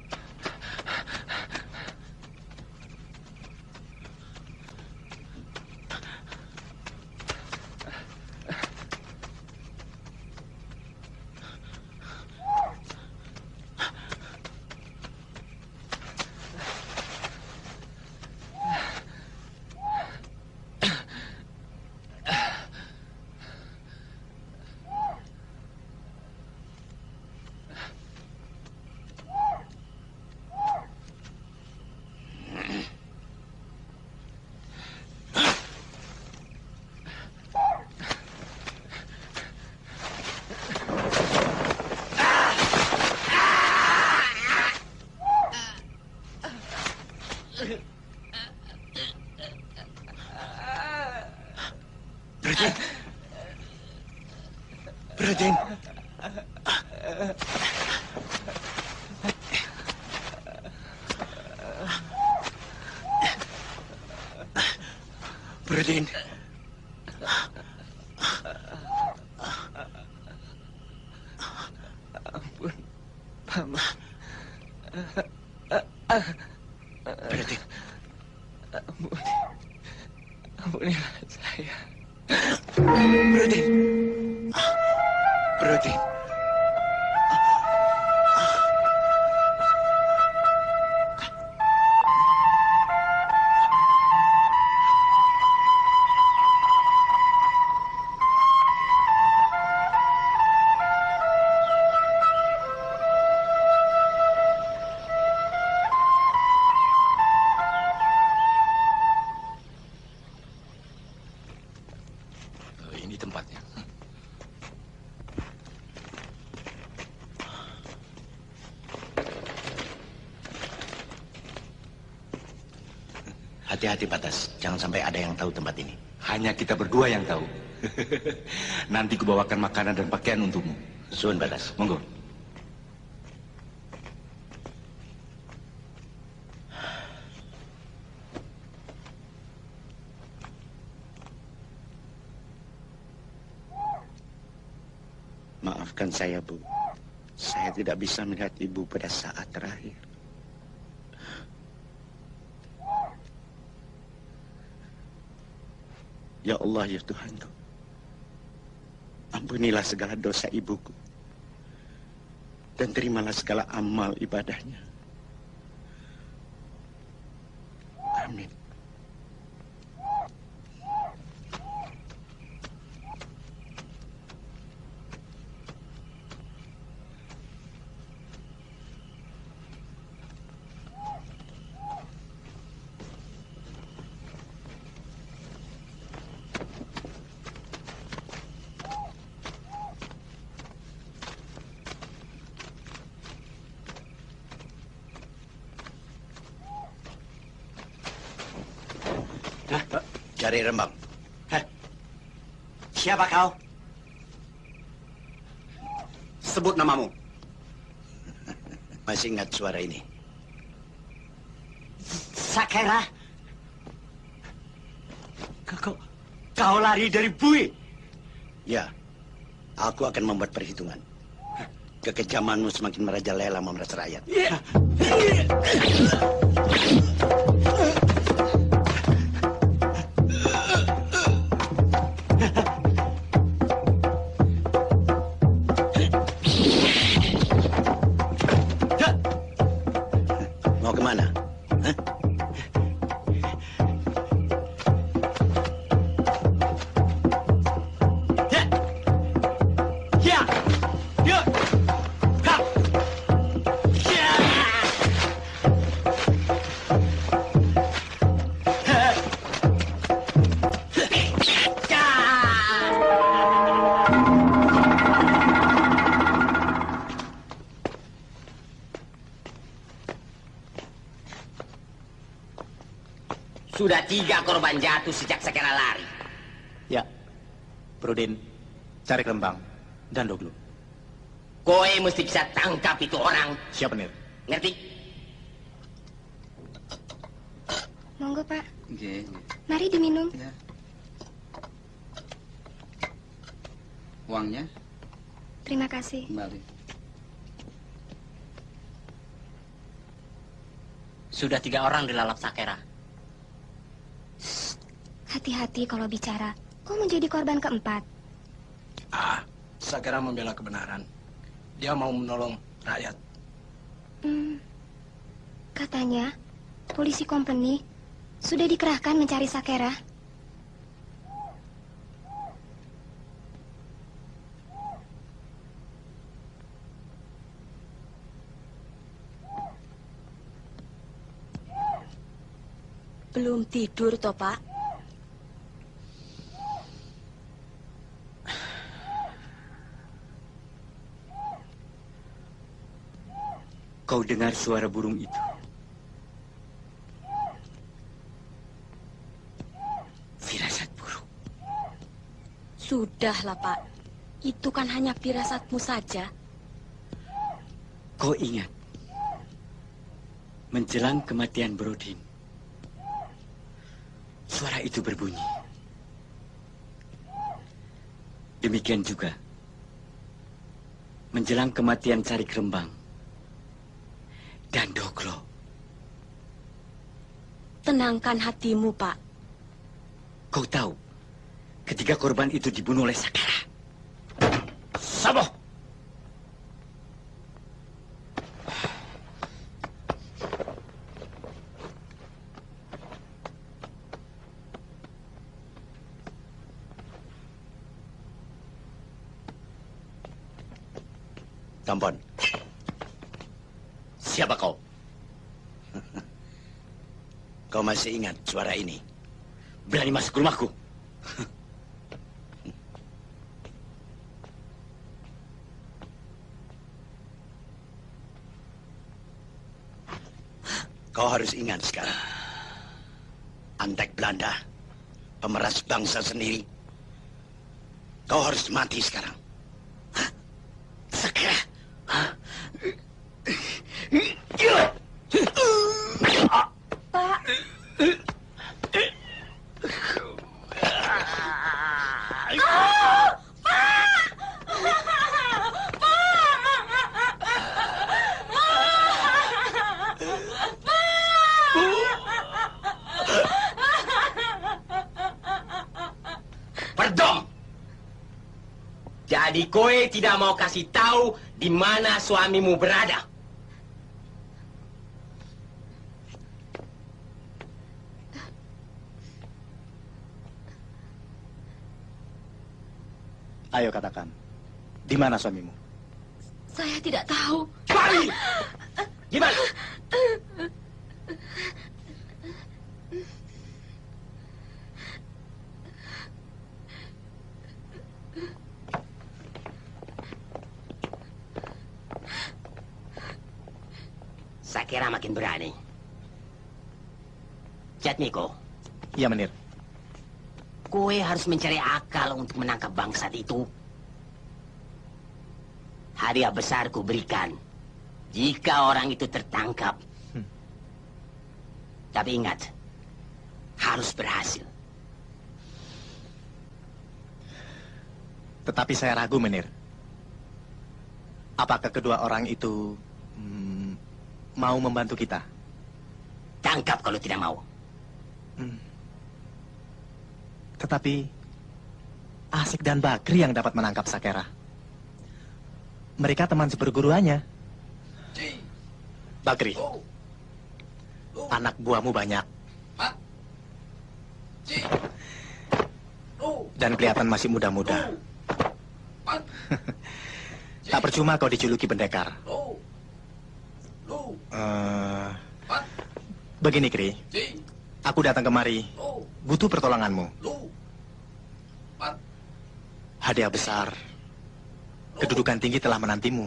[SPEAKER 4] Raden. Raden. Brodin.
[SPEAKER 15] Ampunilah saya.
[SPEAKER 4] Brodin. Brodin.
[SPEAKER 3] Ini tempatnya.
[SPEAKER 4] Hati-hati, Patas. Jangan sampai ada yang tahu tempat ini.
[SPEAKER 7] Hanya kita berdua yang tahu. Nanti kubawakan makanan dan pakaian untukmu.
[SPEAKER 4] Suun, Patas.
[SPEAKER 7] Monggo.
[SPEAKER 4] Maafkan saya, Bu. Saya tidak bisa melihat Ibu pada saat terakhir. Ya Allah, ya Tuhanku. Ampunilah segala dosa ibuku. Dan terimalah segala amal ibadahnya. Amin. Cari Rembang.
[SPEAKER 2] Siapa kau? Sebut namamu.
[SPEAKER 4] Masih ingat suara ini?
[SPEAKER 2] Sakera. Kau lari dari Bui?
[SPEAKER 4] Ya, aku akan membuat perhitungan. Kekejamanmu semakin merajalela memeras rakyat. Mau kemana? Hah?
[SPEAKER 2] Sudah 3 korban jatuh sejak Sakera lari.
[SPEAKER 10] Ya, Brodin, cari Rembang dan Doglo.
[SPEAKER 2] Koe mesti bisa tangkap itu orang.
[SPEAKER 10] Siapa, Nir?
[SPEAKER 2] Ngerti?
[SPEAKER 5] Monggo, Pak.
[SPEAKER 17] Nggih.
[SPEAKER 5] Mari diminum.
[SPEAKER 17] Ya. Uangnya
[SPEAKER 5] Terima kasih.
[SPEAKER 17] kembali.
[SPEAKER 9] Sudah 3 orang dilalap Sakera.
[SPEAKER 5] Hati-hati kalau bicara. Kau menjadi korban keempat.
[SPEAKER 10] Sakera membela kebenaran. Dia mau menolong rakyat.
[SPEAKER 5] Katanya, polisi company sudah dikerahkan mencari Sakera.
[SPEAKER 6] Belum tidur, toh, Pak?
[SPEAKER 14] Kau dengar suara burung itu? Firasat buruk.
[SPEAKER 6] Sudahlah, Pak. Itu kan hanya firasatmu saja.
[SPEAKER 14] Kau ingat, menjelang kematian Brodin, suara itu berbunyi. Demikian juga, menjelang kematian Carik Rembang dan Doglo.
[SPEAKER 6] Tenangkan hatimu, Pak.
[SPEAKER 2] Kau tahu, ketika korban itu dibunuh oleh Sakera. Saboh!
[SPEAKER 4] Tampon. Siapa kau? Kau masih ingat suara ini?
[SPEAKER 2] Berani masuk ke rumahku?
[SPEAKER 4] Kau harus ingat sekarang. Antek Belanda, pemeras bangsa sendiri. Kau harus mati sekarang.
[SPEAKER 2] Sakera!
[SPEAKER 5] Pak.
[SPEAKER 2] Pardon! Jadi kowe tidak mau kasih tahu di mana suamimu berada?
[SPEAKER 10] Ayo katakan, di mana suamimu?
[SPEAKER 6] Saya tidak tahu.
[SPEAKER 2] Bali! Gimana? Sakera makin berani. Jatmiko.
[SPEAKER 10] Iya, Menir.
[SPEAKER 2] Kue harus mencari akal untuk menangkap bangsat itu. Hadiah besar ku berikan jika orang itu tertangkap. Tapi ingat, harus berhasil.
[SPEAKER 10] Tetapi saya ragu, Menir. Apakah kedua orang itu mau membantu kita?
[SPEAKER 2] Tangkap kalau tidak mau.
[SPEAKER 10] Tetapi Asik dan Bakri yang dapat menangkap Sakera. Mereka teman seperguruannya. Bakri, anak buahmu banyak. Dan kelihatan masih muda-muda. Tak percuma kau dijuluki pendekar. Begini, Kri. Aku datang kemari, butuh pertolonganmu. Hadiah besar, kedudukan tinggi telah menantimu.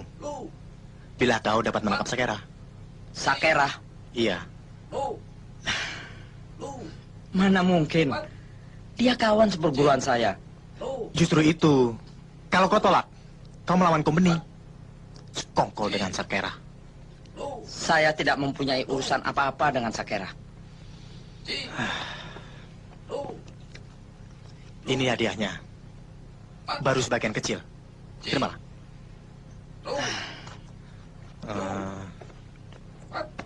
[SPEAKER 10] Bila kau dapat menangkap Sakera.
[SPEAKER 9] Sakera?
[SPEAKER 10] Iya.
[SPEAKER 9] Mana mungkin? Dia kawan seperguruan saya.
[SPEAKER 10] Justru itu, kalau kau tolak, kau melawan kompeni. Sekongkol dengan Sakera.
[SPEAKER 9] Saya tidak mempunyai urusan apa-apa dengan Sakera.
[SPEAKER 10] Ini hadiahnya. Baru sebagian kecil. Terimalah.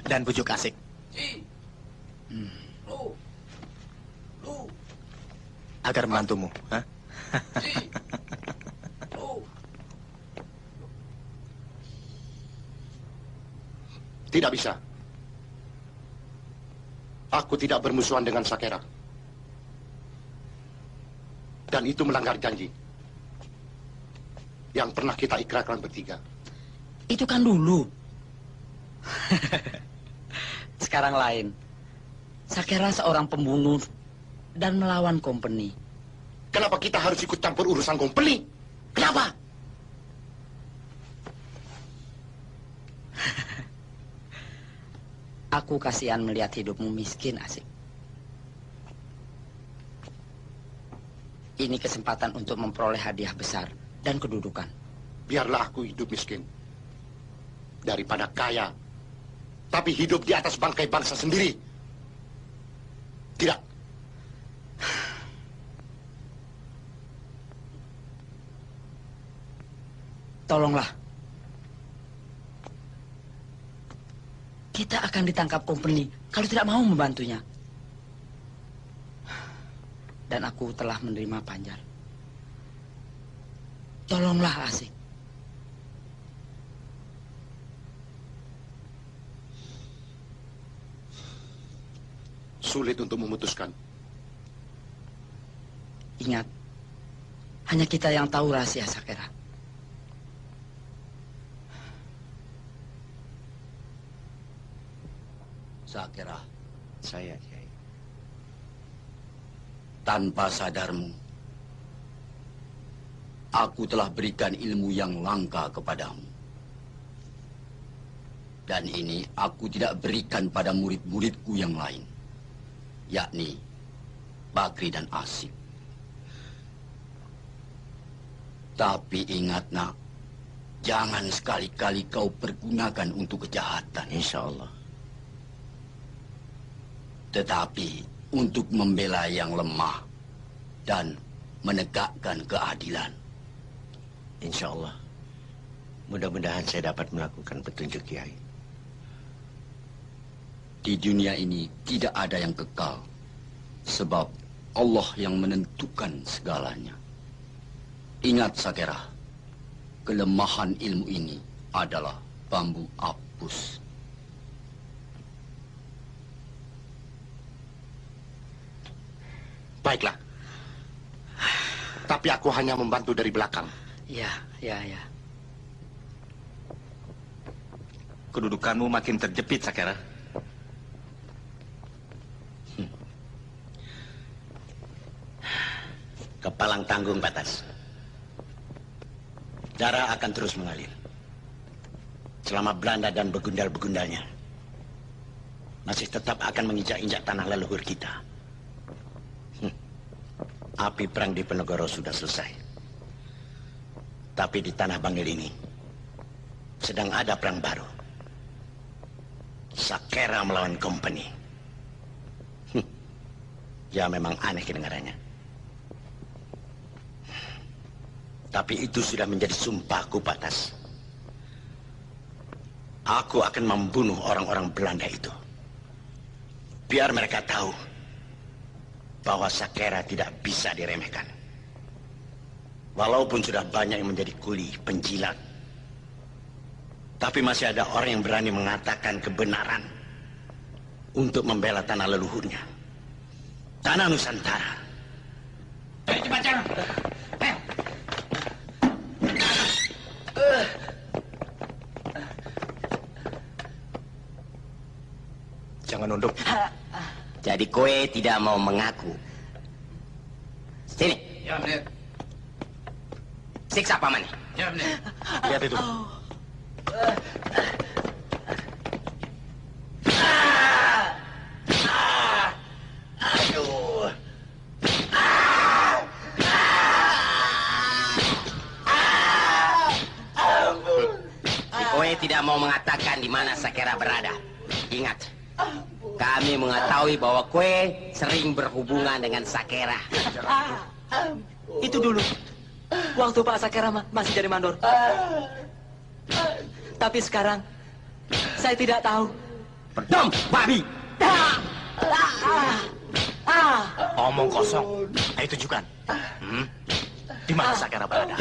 [SPEAKER 10] Dan bujuk Asik. Agar membantumu. Hah?
[SPEAKER 12] Tidak bisa. Aku tidak bermusuhan dengan Sakera. Dan itu melanggar janji yang pernah kita ikrarkan bertiga.
[SPEAKER 9] Itu kan dulu. Sekarang lain. Sakera seorang pembunuh dan melawan kompeni.
[SPEAKER 12] Kenapa kita harus ikut campur urusan kompeni? Kenapa?
[SPEAKER 9] Aku kasihan melihat hidupmu miskin, Asik. Ini kesempatan untuk memperoleh hadiah besar dan kedudukan.
[SPEAKER 12] Biarlah aku hidup miskin daripada kaya, tapi hidup di atas bangkai bangsa sendiri. Tidak.
[SPEAKER 9] Tolonglah. Kita akan ditangkap kompeni kalau tidak mau membantunya. dan aku telah menerima Panjar. Tolonglah Asik.
[SPEAKER 12] Sulit untuk memutuskan.
[SPEAKER 9] Ingat, hanya kita yang tahu rahasia Sakera.
[SPEAKER 2] Sakera,
[SPEAKER 4] Saya, Kiai.
[SPEAKER 2] tanpa sadarmu, aku telah berikan ilmu yang langka kepadamu. Dan ini aku tidak berikan pada murid-muridku yang lain, yakni Bakri dan Asik. Tapi ingat nak, jangan sekali-kali kau pergunakan untuk kejahatan.
[SPEAKER 4] Insya Allah.
[SPEAKER 2] Tetapi untuk membela yang lemah dan menegakkan keadilan.
[SPEAKER 4] Insya Allah. Mudah-mudahan saya dapat melakukan petunjuk Kiai.
[SPEAKER 2] Di dunia ini tidak ada yang kekal, sebab Allah yang menentukan segalanya. Ingat Sakera, kelemahan ilmu ini adalah bambu apus.
[SPEAKER 12] Baiklah. Tapi aku hanya membantu dari belakang.
[SPEAKER 9] Ya.
[SPEAKER 7] Kedudukanmu makin terjepit, Sakera.
[SPEAKER 4] Kepalang tanggung batas. Darah akan terus mengalir. Selama Belanda dan begundal-begundalnya masih tetap akan menginjak-injak tanah leluhur kita. Api perang di Penegoro sudah selesai. Tapi di tanah Bangil ini sedang ada perang baru. Sakera melawan Company. Ya memang aneh kedengarannya. Tapi itu sudah menjadi sumpahku, Batas. Aku akan membunuh orang-orang Belanda itu. Biar mereka tahu bahwa Sakera tidak bisa diremehkan. Walaupun sudah banyak yang menjadi kuli, penjilat. Tapi masih ada orang yang berani mengatakan kebenaran untuk membela tanah leluhurnya. Tanah Nusantara.
[SPEAKER 2] Cepat jangan.
[SPEAKER 10] Jangan nunduk.
[SPEAKER 2] Jadi kowe tidak mau mengaku. Sini.
[SPEAKER 15] Ya, benar.
[SPEAKER 2] Siksa paman.
[SPEAKER 15] Ya, benar.
[SPEAKER 10] Lihat itu.
[SPEAKER 2] Aduh. Si kowe tidak mau mengatakan di mana Sakera berada. Ingat, kami mengetahui bahwa kue sering berhubungan dengan Sakera.
[SPEAKER 9] Itu dulu, waktu Pak Sakera masih jadi mandor. Tapi sekarang, saya tidak tahu.
[SPEAKER 2] Pedom, babi!
[SPEAKER 10] Omong kosong. Ayo tunjukkan. Di mana Sakera berada?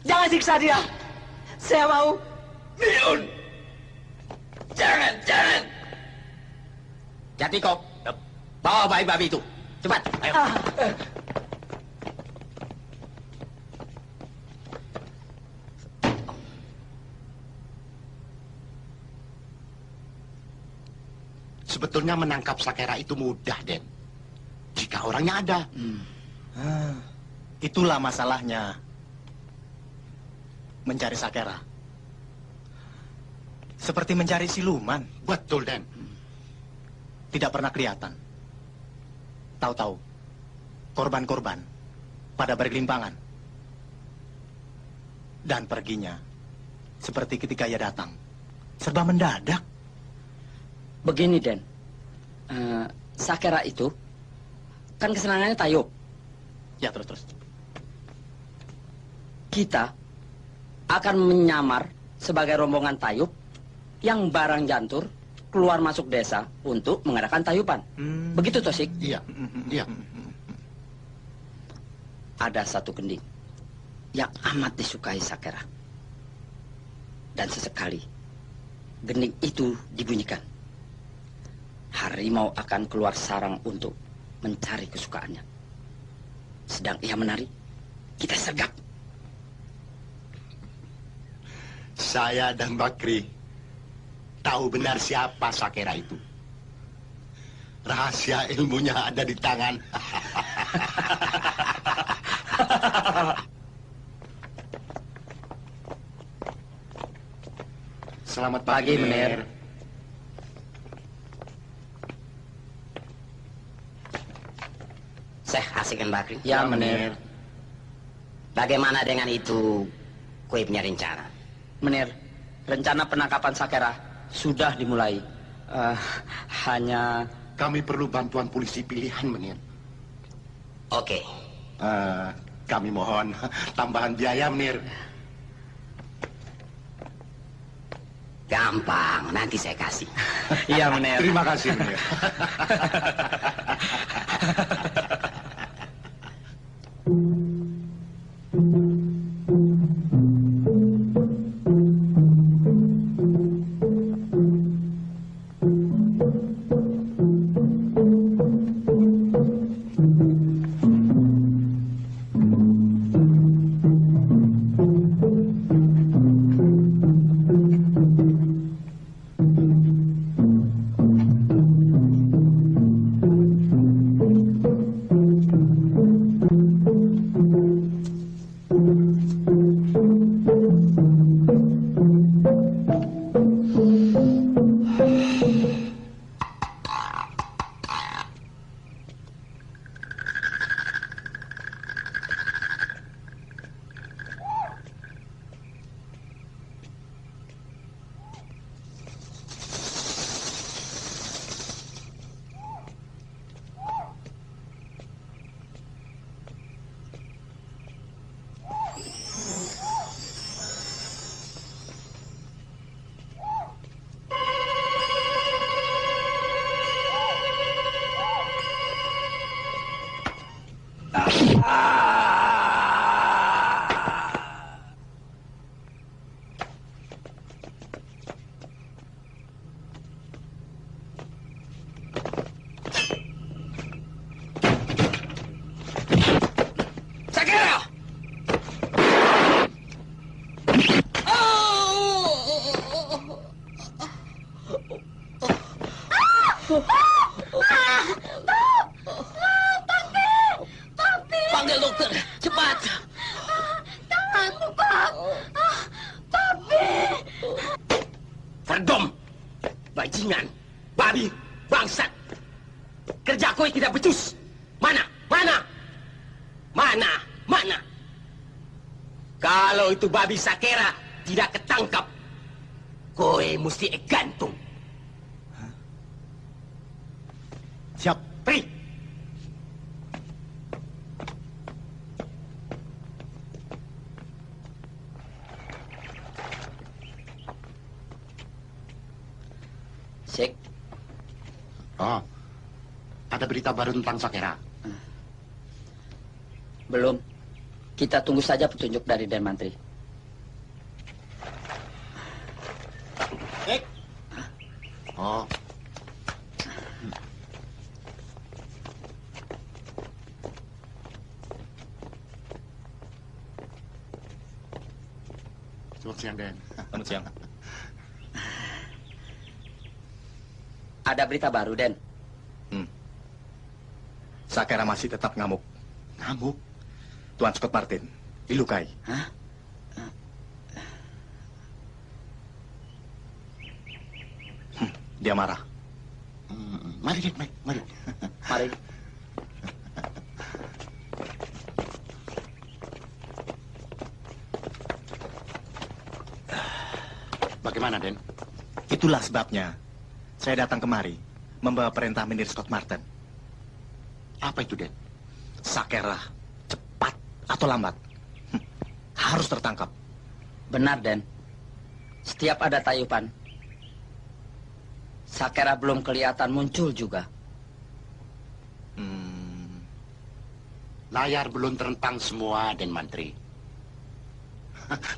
[SPEAKER 9] Jangan siksa dia. Saya mau.
[SPEAKER 2] Miun! Jangan! Jatiko, bawa babi itu. Cepat, ayo.
[SPEAKER 12] Sebetulnya menangkap Sakera itu mudah, Den. Jika orangnya ada.
[SPEAKER 10] Itulah masalahnya. Mencari Sakera. Seperti mencari siluman.
[SPEAKER 12] Betul, Den.
[SPEAKER 10] Tidak pernah kelihatan. Tahu-tahu, korban-korban pada bergelimpangan. Dan perginya, seperti ketika ia datang, serba mendadak.
[SPEAKER 9] Begini, Den. Sakera itu, kan kesenangannya tayub.
[SPEAKER 10] Ya, terus.
[SPEAKER 9] Kita akan menyamar sebagai rombongan tayub yang barang jantur keluar masuk desa untuk mengadakan tayuban. Begitu, Tosik?
[SPEAKER 12] Iya.
[SPEAKER 9] ada satu gending yang amat disukai Sakera. Dan sesekali gending itu dibunyikan, harimau akan keluar sarang untuk mencari kesukaannya. Sedang ia menari, kita sergap.
[SPEAKER 12] Saya dan Bakri tahu benar siapa Sakera itu. Rahasia ilmunya ada di tangan. Selamat pagi, Menir.
[SPEAKER 2] Syekh Asik dan Bakri.
[SPEAKER 9] Ya, Menir.
[SPEAKER 2] Bagaimana dengan itu kue punya rencana?
[SPEAKER 9] Menir, rencana penangkapan Sakera sudah dimulai. Hanya...
[SPEAKER 12] Kami perlu bantuan polisi pilihan, Menir.
[SPEAKER 2] Oke.
[SPEAKER 12] Kami mohon tambahan biaya, Menir.
[SPEAKER 2] Gampang, nanti saya kasih.
[SPEAKER 9] Iya, Menir.
[SPEAKER 12] Terima kasih, Menir.
[SPEAKER 2] Panggil dokter, cepat.
[SPEAKER 5] Tanganku, Pak. Papi.
[SPEAKER 2] Verdom, bajingan, babi, bangsat. Kerja kau tidak becus. Mana? Kalau itu babi Sakera tidak ketangkap, kowe mesti gantung.
[SPEAKER 10] Siap.
[SPEAKER 2] Pergi.
[SPEAKER 9] Sik.
[SPEAKER 12] Oh, ada berita baru tentang Sakera?
[SPEAKER 9] Belum. Kita tunggu saja petunjuk dari Den Mantri.
[SPEAKER 12] Oh. Selamat siang, Den.
[SPEAKER 10] Selamat siang.
[SPEAKER 9] Ada berita baru, Den.
[SPEAKER 10] Sakera masih tetap ngamuk.
[SPEAKER 12] Ngamuk?
[SPEAKER 10] Tuan Scott Martin, dilukai.
[SPEAKER 9] Hah?
[SPEAKER 10] Dia marah.
[SPEAKER 12] Mari, Den, mari.
[SPEAKER 9] Mari.
[SPEAKER 12] Bagaimana, Den?
[SPEAKER 10] Itulah sebabnya saya datang kemari membawa perintah Menir Scott Martin.
[SPEAKER 12] Apa itu, Den?
[SPEAKER 10] Sakera, cepat atau lambat, harus tertangkap.
[SPEAKER 9] Benar, Den. Setiap ada tayupan, Sakera belum kelihatan muncul juga.
[SPEAKER 12] Layar belum terentang semua, Den Mantri.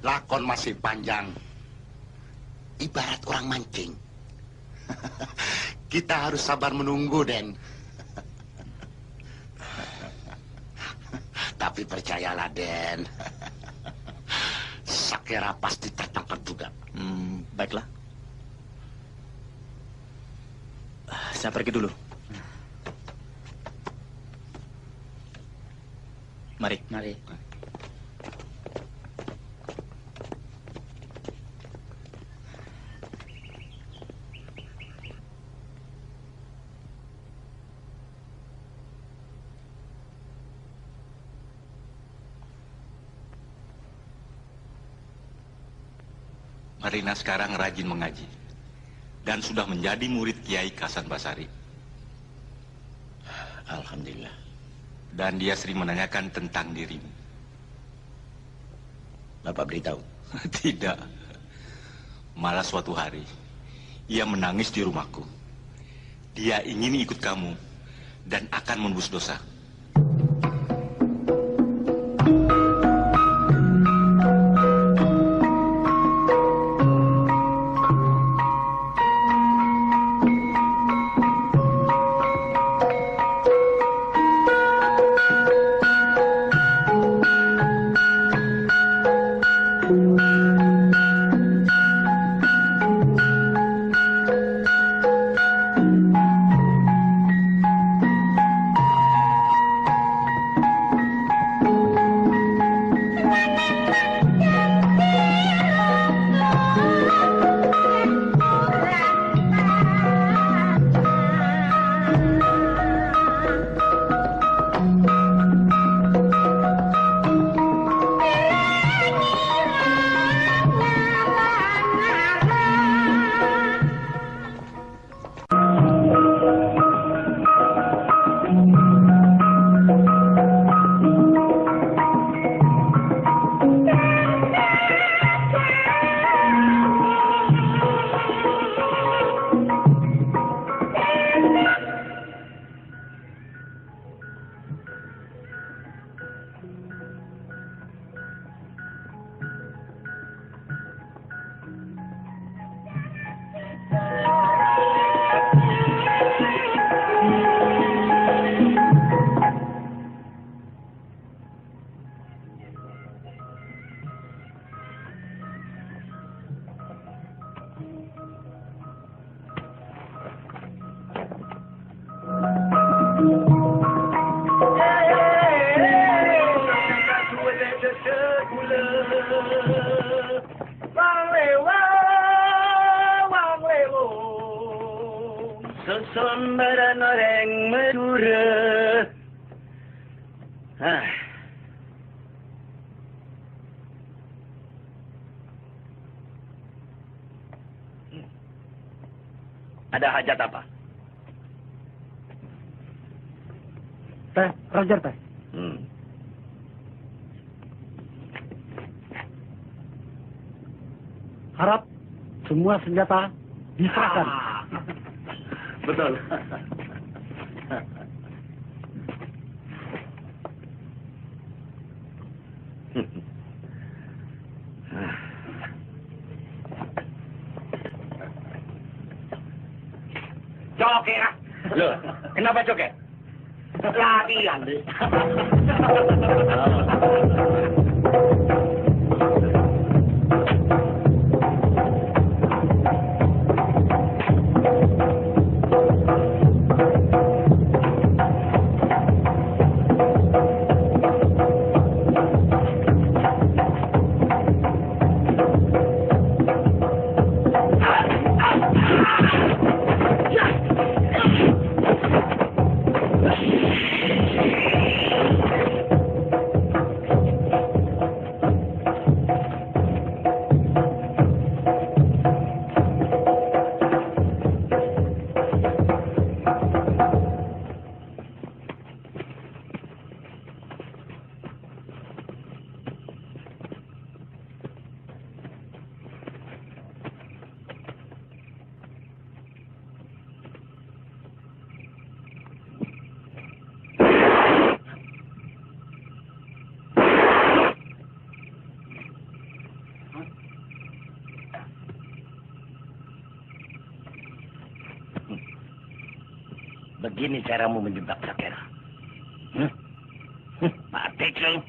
[SPEAKER 12] Lakon masih panjang. Ibarat orang mancing. Kita harus sabar menunggu, Den. Tapi percayalah, Den. Sakera pasti tertangkap juga.
[SPEAKER 10] Baiklah. Saya pergi dulu. Mari.
[SPEAKER 9] Mari.
[SPEAKER 7] Marina sekarang rajin mengaji dan sudah menjadi murid Kiai Hasan Basari.
[SPEAKER 4] Alhamdulillah.
[SPEAKER 7] Dan dia sering menanyakan tentang dirimu.
[SPEAKER 4] Bapak beritahu?
[SPEAKER 7] Tidak. Malah suatu hari, ia menangis di rumahku. Dia ingin ikut kamu dan akan menebus dosa.
[SPEAKER 16] Sesembaran orang Madura.
[SPEAKER 2] Ada hajat apa?
[SPEAKER 16] Teh, Roger teh. Harap semua senjata diserahkan.
[SPEAKER 2] Betul.
[SPEAKER 16] Joget.
[SPEAKER 2] Loh, kenapa joget?
[SPEAKER 16] Latihan deh.
[SPEAKER 2] Begini caramu menjebak Sakera. Mati kau.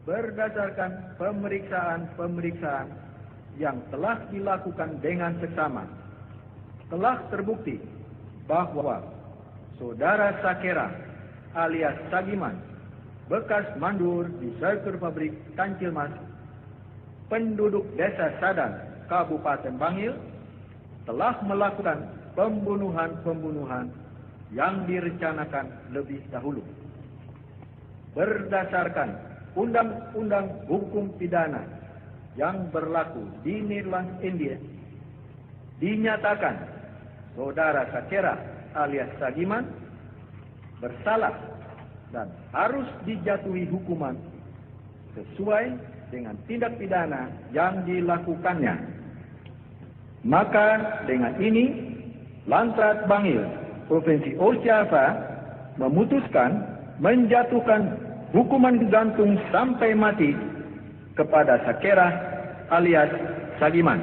[SPEAKER 17] Berdasarkan pemeriksaan-pemeriksaan yang telah dilakukan dengan seksama, telah terbukti bahwa saudara Sakera alias Sagiman, bekas mandur di sirkus pabrik Kancilmas, penduduk desa Sadan, Kabupaten Bangil, telah melakukan pembunuhan-pembunuhan yang direncanakan lebih dahulu. Berdasarkan Undang-Undang Hukum Pidana yang berlaku di Nederland, India, dinyatakan saudara Sakera alias Sagiman bersalah dan harus dijatuhi hukuman sesuai dengan tindak pidana yang dilakukannya. Maka dengan ini, Lantarat Bangil, Provinsi Osjava memutuskan menjatuhkan hukuman gantung sampai mati kepada Sakera alias Sagiman.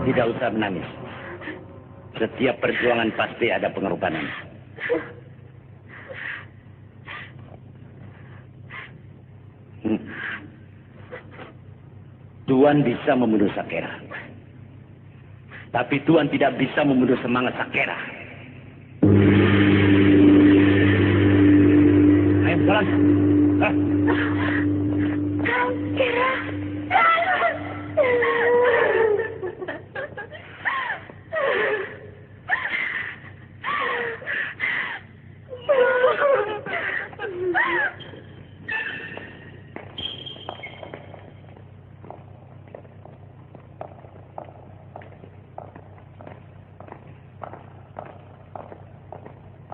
[SPEAKER 2] Tidak usah menangis. Setiap perjuangan pasti ada pengorbanan. Tuan bisa membunuh Sakera. Tapi Tuan tidak bisa membunuh semangat Sakera. Ayo jalan.
[SPEAKER 18] Sakera.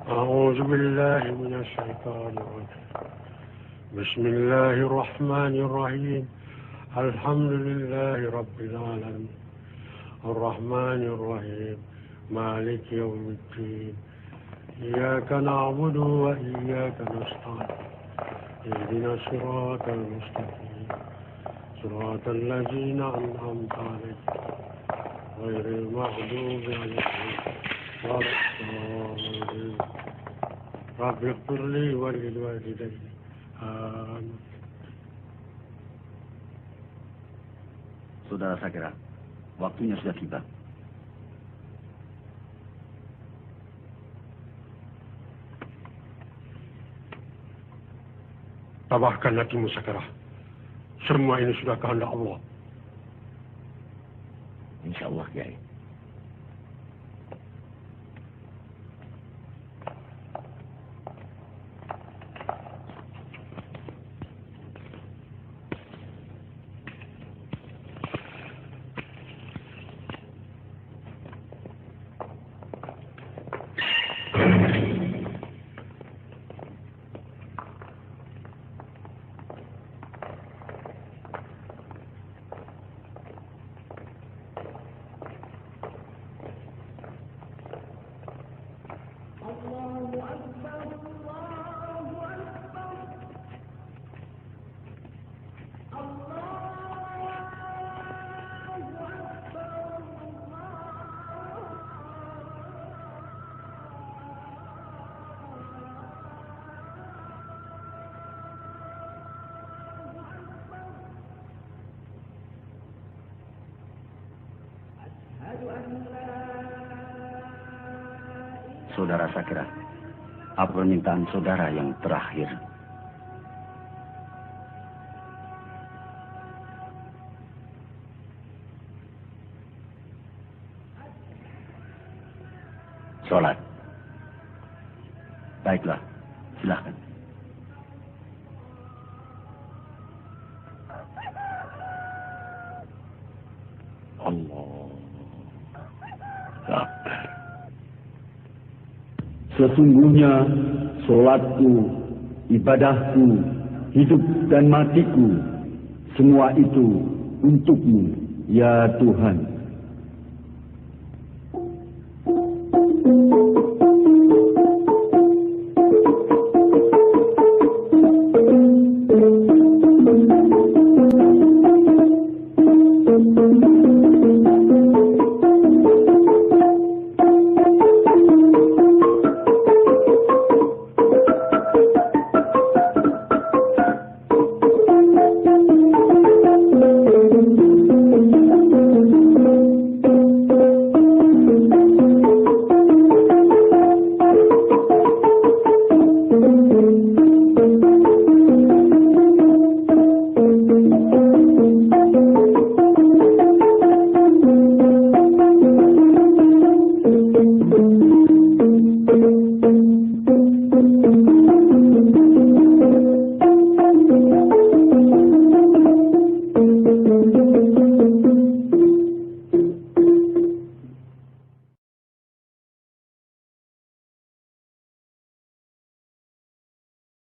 [SPEAKER 19] أعوذ بالله من الشيطان الرجيم بسم الله الرحمن الرحيم الحمد لله رب العالمين الرحمن الرحيم مالك يوم الدين إياك نعبد وإياك نستعين اهدنا الصراط المستقيم صراط الذين أنعمت عليهم غير المغضوب عليهم ولا الضالين رب اغفر لي ولوالدي آمين.
[SPEAKER 18] Saudara Sakera, waktunya sudah tiba.
[SPEAKER 19] Tabahkan hatimu, Sakera. Semua ini sudah kehendak Allah.
[SPEAKER 18] Insya Allah, Kiai. Saudara Sakera, apa permintaan saudara yang terakhir? Sholat. Baiklah, silahkan. Sesungguhnya sholatku, ibadahku, hidup dan matiku, semua itu untukmu, ya Tuhan.